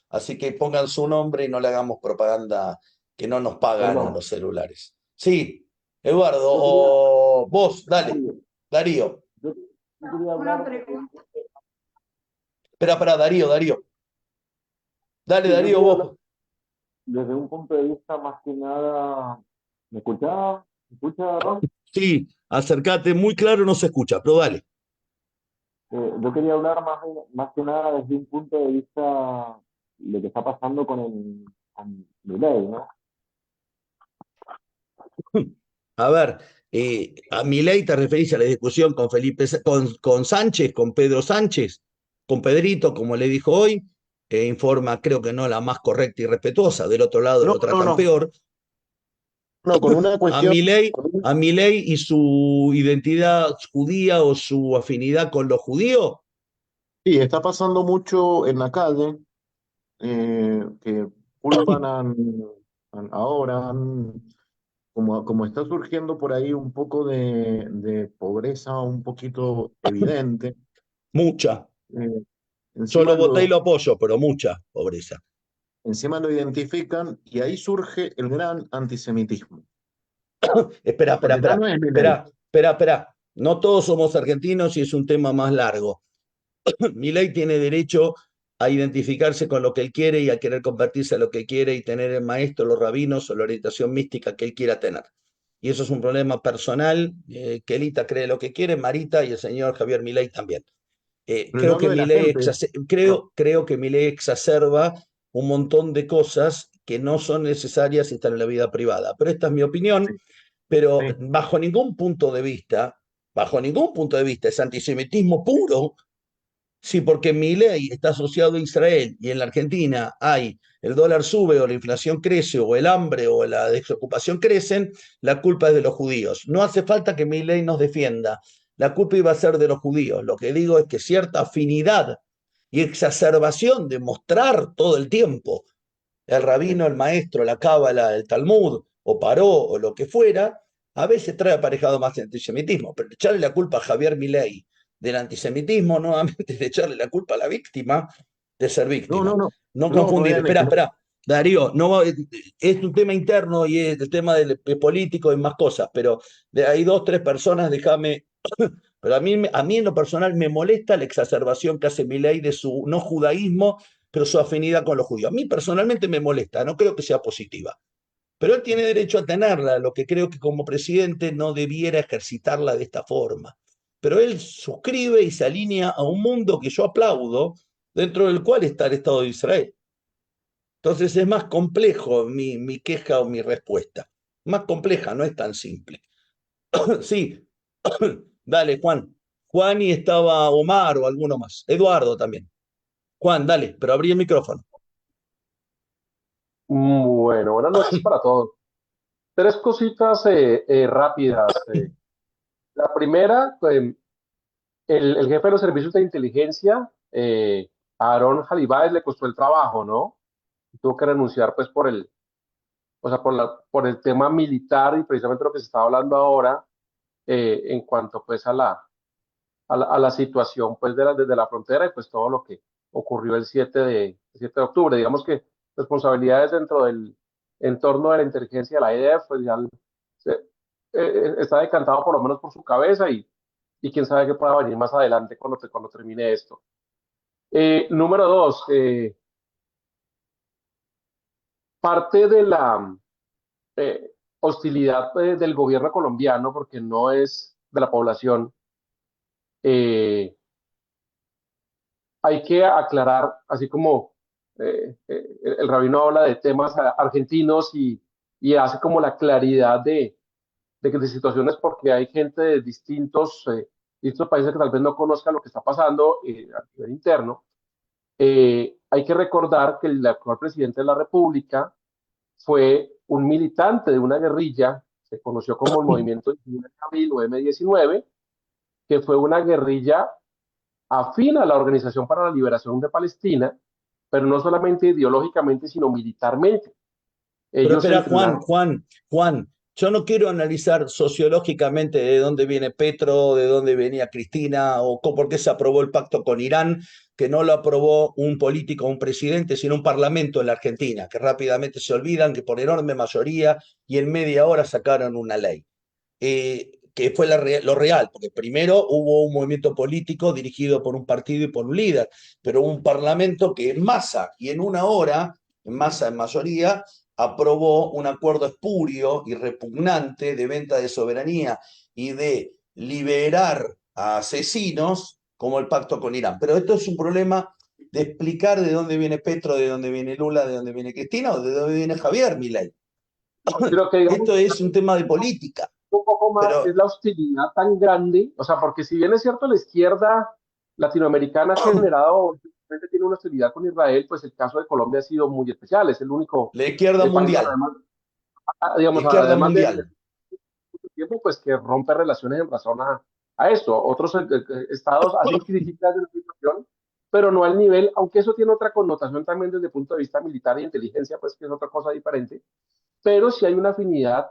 C: Así que pongan su nombre y no le hagamos propaganda que no nos pagan a
E: Perdón.
C: los celulares. Sí, Eduardo,
E: Yo quería,
C: o vos, dale,
E: Darío,
C: Darío.
E: yo quería hablar de un...
C: Espera, Darío. Dale,
E: Sí, yo
C: Darío,
E: quería hablar,
C: vos.
E: desde un punto de vista más que nada, ¿me escuchaba? ¿Me escucha, Ron?
C: Sí, acércate, muy claro no se escucha, pero dale.
E: Yo quería hablar más que nada desde un punto de vista de lo que está pasando con Milei, ¿no?
C: A ver, a Milei te referís a la discusión con con Sánchez, con Pedro Sánchez, con Pedrito, como le dijo hoy, que informa, creo que no la más correcta y respetuosa, del otro lado
E: No,
C: lo
E: no,
C: tratan
E: no,
C: peor.
E: no, con una
C: A
E: cuestión,
C: Milei,
E: con un-
C: a Milei y su identidad judía o su afinidad con los judíos.
E: sí, está pasando mucho en la calle, que culpan ahora, como está surgiendo por ahí un poco de pobreza un poquito evidente,
C: Mucha.
E: eh,
C: Yo lo
E: encima
C: voté y
E: lo,
C: lo apoyo, pero mucha pobreza.
E: encima lo identifican y ahí surge el gran antisemitismo.
C: Espera, espera,
E: Porque ya
C: espera,
E: no es Milei.
C: espera, espera, espera. No todos somos argentinos y es un tema más largo. Milei tiene derecho a identificarse con lo que él quiere y a querer convertirse a lo que quiere y tener el maestro, los rabinos o la orientación mística que él quiera tener. Y eso es un problema personal. Kelita cree lo que quiere, Marita y el señor Javier Milei también.
E: Pero yo hablo de la gente.
C: Creo que Milei exacerba un montón de cosas que no son necesarias si están en la vida privada. Pero esta es mi opinión,
E: Sí,
C: pero
E: sí.
C: bajo ningún punto de vista es antisemitismo puro. Sí, porque Milei está asociado a Israel y en la Argentina hay el dólar sube o la inflación crece o el hambre o la desocupación crecen, la culpa es de los judíos. No hace falta que Milei nos defienda, la culpa iba a ser de los judíos. Lo que digo es que cierta afinidad y exacerbación de mostrar todo el tiempo el rabino, el maestro, la cábala, el Talmud o Paró o lo que fuera, a veces trae aparejado más antisemitismo. Pero echarle la culpa a Javier Milei del antisemitismo, nuevamente es echarle la culpa a la víctima de ser
E: No, no,
C: víctima.
E: no.
C: No
E: No,
C: confundir.
E: todavía
C: Espera,
E: no.
C: espera. Darío, no, es un tema interno y es el tema del político y más cosas, pero hay dos, tres personas, déjame. Pero a mí en lo personal me molesta la exacerbación que hace Milei de su no judaísmo, pero su afinidad con los judíos. A mí personalmente me molesta, no creo que sea positiva. Pero él tiene derecho a tenerla, lo que creo que como presidente no debiera ejercitarla de esta forma. Pero él suscribe y se alinea a un mundo que yo aplaudo, dentro del cual está el Estado de Israel. Entonces es más complejo mi queja o mi respuesta. Más compleja, no es tan simple. Sí, dale, Juan. Juan y estaba Omar o alguno más. Eduardo también. Juan, dale, pero abrí el micrófono.
F: Bueno, buenas noches para todos. Tres cositas rápidas. La primera, el jefe de los servicios de inteligencia, Aaron Jalibáez, le costó el trabajo, ¿no? Tuvo que renunciar, pues, o sea, por el tema militar y precisamente lo que se está hablando ahora, en cuanto, pues, a la situación, pues, desde la frontera y, pues, todo lo que ocurrió el 7 de octubre. Digamos que responsabilidades dentro del entorno de la inteligencia de la IDF, pues, ya está decantado por lo menos por su cabeza y quién sabe qué pueda venir más adelante cuando termine esto. Número dos, parte de la hostilidad del gobierno colombiano, porque no es de la población, eh, hay que aclarar, así como el rabino habla de temas argentinos y hace como la claridad de situaciones porque hay gente de distintos países que tal vez no conozcan lo que está pasando a nivel interno. Hay que recordar que el actual presidente de la República fue un militante de una guerrilla, se conoció como el Movimiento 19 de Abril o M-19, que fue una guerrilla afín a la Organización para la Liberación de Palestina, pero no solamente ideológicamente, sino militarmente.
C: Pero
F: Ellos
C: espera, Juan,
F: entrenaron.
C: Juan, yo no quiero analizar sociológicamente de dónde viene Petro, de dónde venía Cristina o por qué se aprobó el pacto con Irán, que no lo aprobó un político, un presidente, sino un parlamento en la Argentina, que rápidamente se olvidan que por enorme mayoría y en media hora sacaron una ley. Que fue lo real, porque primero hubo un movimiento político dirigido por un partido y por un líder, pero un parlamento que en masa y en una hora en masa, en mayoría, aprobó un acuerdo espurio y repugnante de venta de soberanía y de liberar a asesinos como el pacto con Irán. Pero esto es un problema de explicar de dónde viene Petro, de dónde viene Lula, de dónde viene Cristina o de dónde viene Javier Milei.
F: Creo que digamos,
C: Esto es un tema de política,
F: un poco más
C: pero
F: es la hostilidad tan grande, o sea, porque si bien es cierto la izquierda latinoamericana ha generado, tiene una hostilidad con Israel, pues el caso de Colombia ha sido muy especial, es el único
C: la izquierda
F: país,
C: mundial,
F: además,
C: la
F: digamos,
C: izquierda
F: además de
C: mundial.
F: mucho tiempo, pues que rompe relaciones en razón a esto. Otros estados hacen críticas de la situación, pero no al nivel, aunque eso tiene otra connotación también desde el punto de vista militar e inteligencia, pues que es otra cosa diferente, pero sí hay una afinidad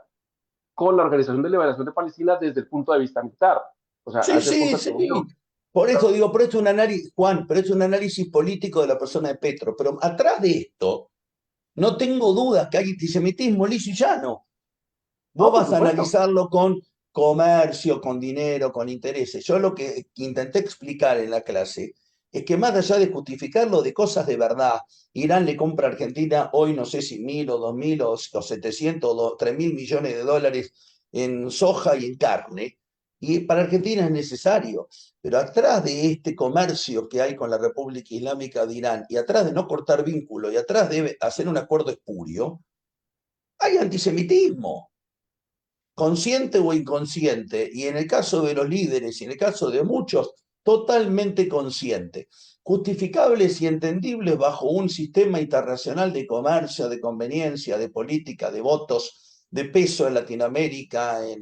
F: con la Organización de Liberación de Palestina desde el punto de vista militar. O sea, a
C: Sí,
F: ese
C: sí,
F: punto de
C: sí. Por eso digo, pero es un análisis, Juan, pero es un análisis político de la persona de Petro. Pero atrás de esto, no tengo dudas que hay antisemitismo liso y llano.
F: no,
C: Vos
F: por
C: vas a
F: supuesto.
C: analizarlo con comercio, con dinero, con intereses. Yo lo que intenté explicar en la clase es que más allá de justificarlo de cosas de verdad, Irán le compra a Argentina hoy no sé si 1.000 o 2.000 o 700 o 3.000 millones de dólares en soja y en carne, y para Argentina es necesario. Pero atrás de este comercio que hay con la República Islámica de Irán, y atrás de no cortar vínculo, y atrás de hacer un acuerdo espurio, hay antisemitismo consciente o inconsciente, y en el caso de los líderes y en el caso de muchos, totalmente consciente, justificables y entendibles bajo un sistema internacional de comercio, de conveniencia, de política, de votos, de peso en Latinoamérica, en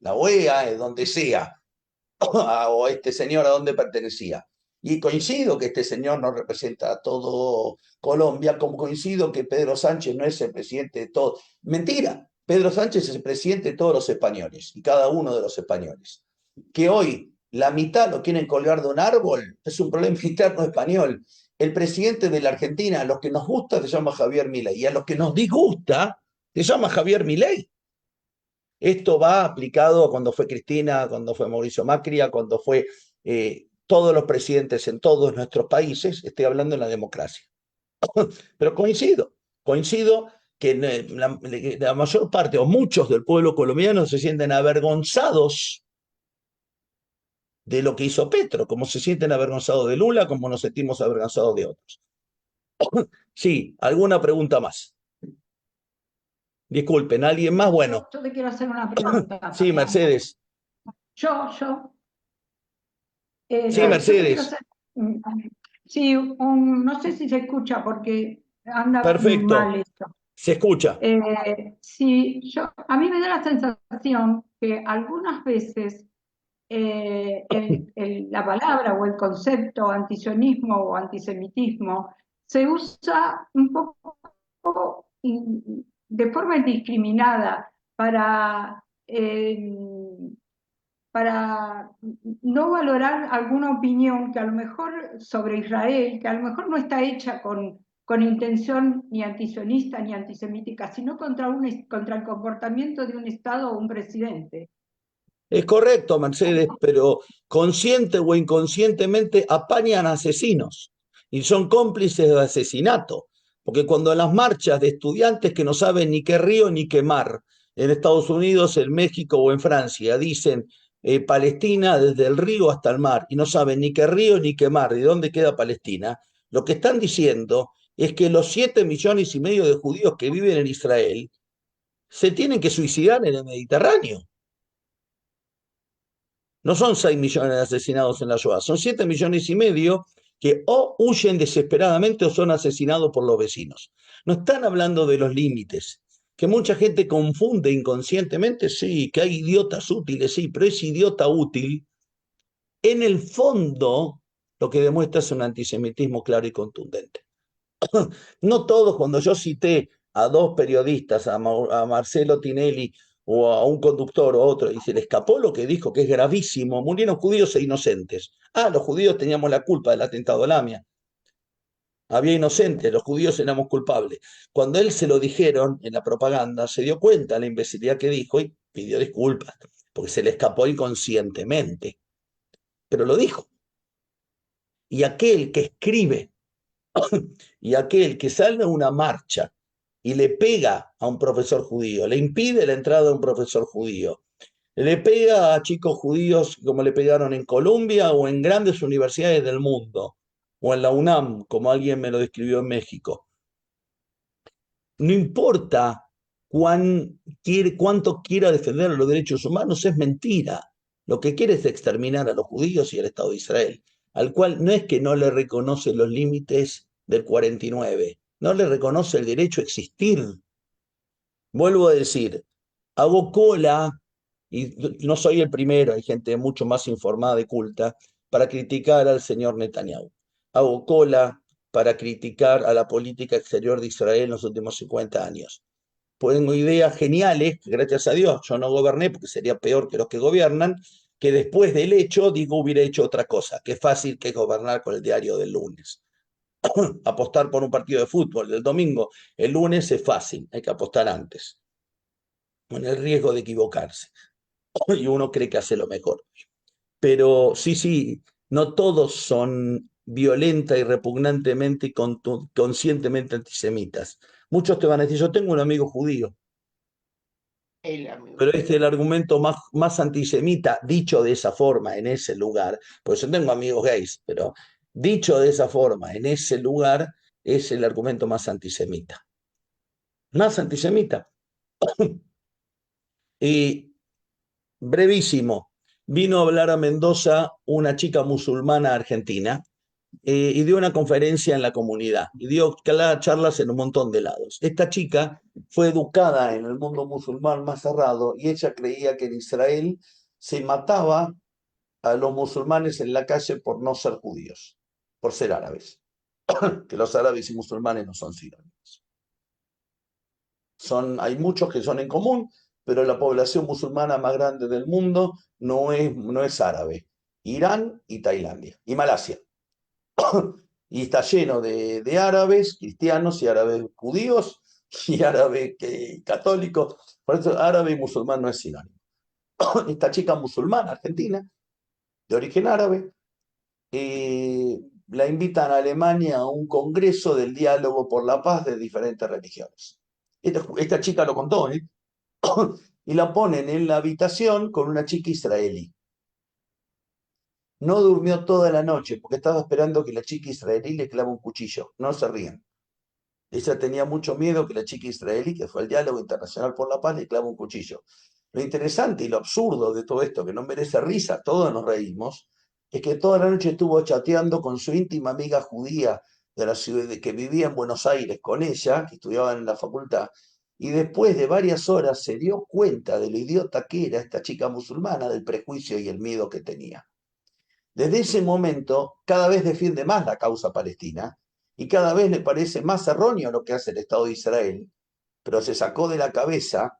C: la OEA, en donde sea, o este señor a dónde pertenecía. Y coincido que este señor no representa a todo Colombia, como coincido que Pedro Sánchez no es el presidente de todo. Mentira, Pedro Sánchez es el presidente de todos los españoles, y cada uno de los españoles. Que hoy la mitad lo quieren colgar de un árbol, es un problema interno español. El presidente de la Argentina, a los que nos gusta, se llama Javier Milei, y a los que nos disgusta, se llama Javier Milei. Esto va aplicado a cuando fue Cristina, cuando fue Mauricio Macri, cuando fue todos los presidentes en todos nuestros países. Estoy hablando en la democracia. Pero coincido que la mayor parte o muchos del pueblo colombiano se sienten avergonzados de lo que hizo Petro, como se sienten avergonzados de Lula, como nos sentimos avergonzados de otros. Sí, ¿alguna pregunta más? Disculpen, ¿alguien más? Bueno.
G: Yo te quiero hacer una pregunta.
C: Sí, Mercedes.
G: Yo.
C: Sí,
G: Yo te
C: Mercedes.
G: quiero hacer, sí, no sé si se escucha porque anda
C: Perfecto.
G: mal esto.
C: Se escucha.
G: Sí, a mí me da la sensación que algunas veces la palabra o el concepto antisionismo o antisemitismo se usa un poco de forma indiscriminada para no valorar alguna opinión que a lo mejor sobre Israel, que a lo mejor no está hecha con intención ni antisionista ni antisemítica, sino contra el comportamiento de un Estado o un presidente.
C: Es correcto, Mercedes, pero consciente o inconscientemente apañan asesinos y son cómplices de asesinato. Porque cuando en las marchas de estudiantes que no saben ni qué río ni qué mar, en Estados Unidos, en México o en Francia, dicen Palestina desde el río hasta el mar y no saben ni qué río ni qué mar, de dónde queda Palestina, lo que están diciendo es que los 7,5 millones de judíos que viven en Israel se tienen que suicidar en el Mediterráneo. No son 6 millones de asesinados en la Shoah, son 7,5 millones que o huyen desesperadamente o son asesinados por los vecinos. No están hablando de los límites, que mucha gente confunde inconscientemente, sí, que hay idiotas útiles, sí, pero ese idiota útil, en el fondo, lo que demuestra es un antisemitismo claro y contundente. No todos, cuando yo cité a dos periodistas, a Marcelo Tinelli o a un conductor o a otro, y se le escapó lo que dijo, que es gravísimo, murieron judíos e inocentes. Los judíos teníamos la culpa del atentado a Lamia. Había inocentes, los judíos éramos culpables. Cuando él se lo dijeron en la propaganda, se dio cuenta de la imbecilidad que dijo y pidió disculpas, porque se le escapó inconscientemente. Pero lo dijo. Y aquel que escribe Y aquel que sale a una marcha y le pega a un profesor judío, le impide la entrada a un profesor judío, le pega a chicos judíos como le pegaron en Colombia o en grandes universidades del mundo, o en la UNAM, como alguien me lo describió en México. No importa cuánto quiera defender los derechos humanos, es mentira. Lo que quiere es exterminar a los judíos y al Estado de Israel, al cual no es que no le reconoce los límites del 49, no le reconoce el derecho a existir. Vuelvo a decir, hago cola, y no soy el primero, hay gente mucho más informada y culta, para criticar al señor Netanyahu. Hago cola para criticar a la política exterior de Israel en los últimos 50 años. Tengo ideas geniales, gracias a Dios, yo no goberné porque sería peor que los que gobiernan, que después del hecho, digo, hubiera hecho otra cosa. Qué fácil que es gobernar con el diario del lunes. Apostar por un partido de fútbol del domingo, el lunes es fácil, hay que apostar antes, con el riesgo de equivocarse. Y uno cree que hace lo mejor. Pero sí, no todos son violenta y repugnantemente y conscientemente antisemitas. Muchos te van a decir, yo tengo un amigo judío,
A: El amigo.
C: pero este es el argumento más antisemita, dicho de esa forma, en ese lugar, pues yo tengo amigos gays, pero dicho de esa forma, en ese lugar, es el argumento más antisemita. Más antisemita. Y brevísimo, vino a hablar a Mendoza una chica musulmana argentina y dio una conferencia en la comunidad y dio charlas en un montón de lados. Esta chica fue educada en el mundo musulmán más cerrado y ella creía que en Israel se mataba a los musulmanes en la calle por no ser judíos, por ser árabes, que los árabes y musulmanes no son sinónimos. Hay muchos que son en común, pero la población musulmana más grande del mundo no es árabe. Irán y Tailandia, y Malasia. Y está lleno de árabes cristianos y árabes judíos y árabes católicos. Por eso árabe y musulmán no es sinónimo. Esta chica musulmana argentina, de origen árabe, la invitan a Alemania a un congreso del diálogo por la paz de diferentes religiones. Esta chica lo contó, ¿eh? Y la ponen en la habitación con una chica israelí. No durmió toda la noche porque estaba esperando que la chica israelí le clave un cuchillo. No se rían. Ella tenía mucho miedo que la chica israelí, que fue al diálogo internacional por la paz, le clave un cuchillo. Lo interesante y lo absurdo de todo esto, que no merece risa, todos nos reímos, es que toda la noche estuvo chateando con su íntima amiga judía de la ciudad, que vivía en Buenos Aires con ella, que estudiaba en la facultad, y después de varias horas se dio cuenta de lo idiota que era esta chica musulmana, del prejuicio y el miedo que tenía. Desde ese momento, cada vez defiende más la causa palestina y cada vez le parece más erróneo lo que hace el Estado de Israel, pero se sacó de la cabeza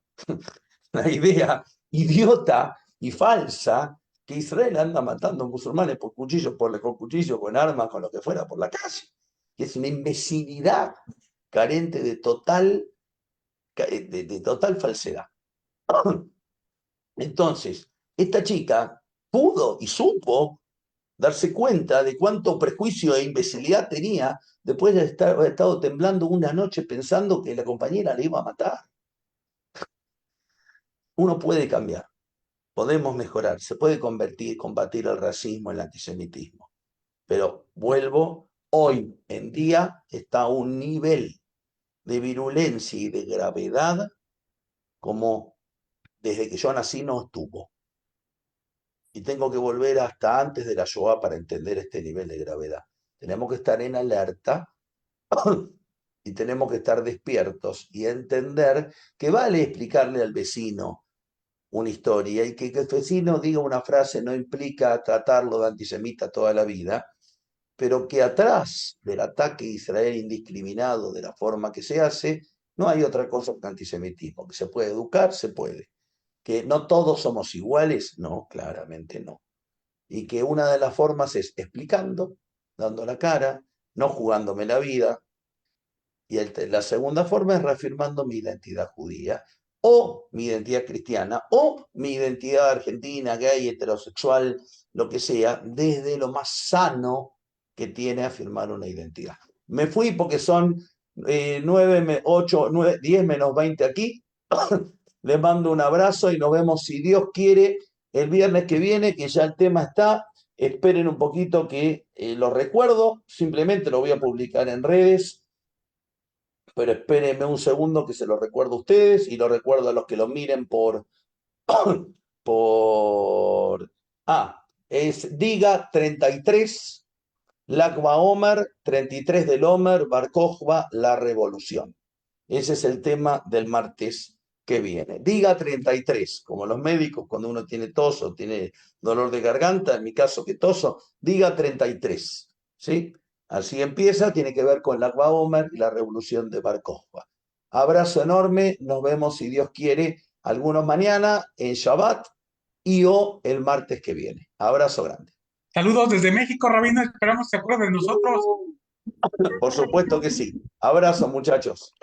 C: la idea idiota y falsa que Israel anda matando musulmanes por cuchillos, con cuchillos, con armas, con lo que fuera, por la calle. Que es una imbecilidad carente de total falsedad. Entonces, esta chica pudo y supo darse cuenta de cuánto prejuicio e imbecilidad tenía después de haber estado temblando una noche pensando que la compañera le iba a matar. Uno puede cambiar, podemos mejorar, se puede combatir el racismo, el antisemitismo, pero vuelvo, hoy en día está a un nivel de virulencia y de gravedad como desde que yo nací no estuvo. Y tengo que volver hasta antes de la Shoah para entender este nivel de gravedad. Tenemos que estar en alerta y tenemos que estar despiertos y entender que vale explicarle al vecino una historia y que el vecino diga una frase no implica tratarlo de antisemita toda la vida, pero que atrás del ataque a Israel indiscriminado de la forma que se hace, no hay otra cosa que antisemitismo, que se puede educar, se puede. Que no todos somos iguales, no, claramente no. Y que una de las formas es explicando, dando la cara, no jugándome la vida. Y la segunda forma es reafirmando mi identidad judía, o mi identidad cristiana, o mi identidad argentina, gay, heterosexual, lo que sea, desde lo más sano que tiene afirmar una identidad. Me fui porque son 9, 8, 9, 10 menos 20 aquí. Les mando un abrazo y nos vemos, si Dios quiere, el viernes que viene, que ya el tema está. Esperen un poquito que lo recuerdo, simplemente lo voy a publicar en redes, pero espérenme un segundo que se lo recuerdo a ustedes y lo recuerdo a los que lo miren es Diga 33, Lagba Omer, 33 del Omer, Bar Kokhba, la revolución. Ese es el tema del martes que viene. Diga 33, como los médicos cuando uno tiene tos o tiene dolor de garganta, en mi caso que toso, diga 33, ¿sí? Así empieza, tiene que ver con Lagba Omer y la revolución de Bar Kokhba. Abrazo enorme, nos vemos si Dios quiere, algunos mañana en Shabbat y o el martes que viene. Abrazo grande.
H: Saludos desde México, Rabino, esperamos se acuerden de nosotros.
C: Por supuesto que sí. Abrazo, muchachos.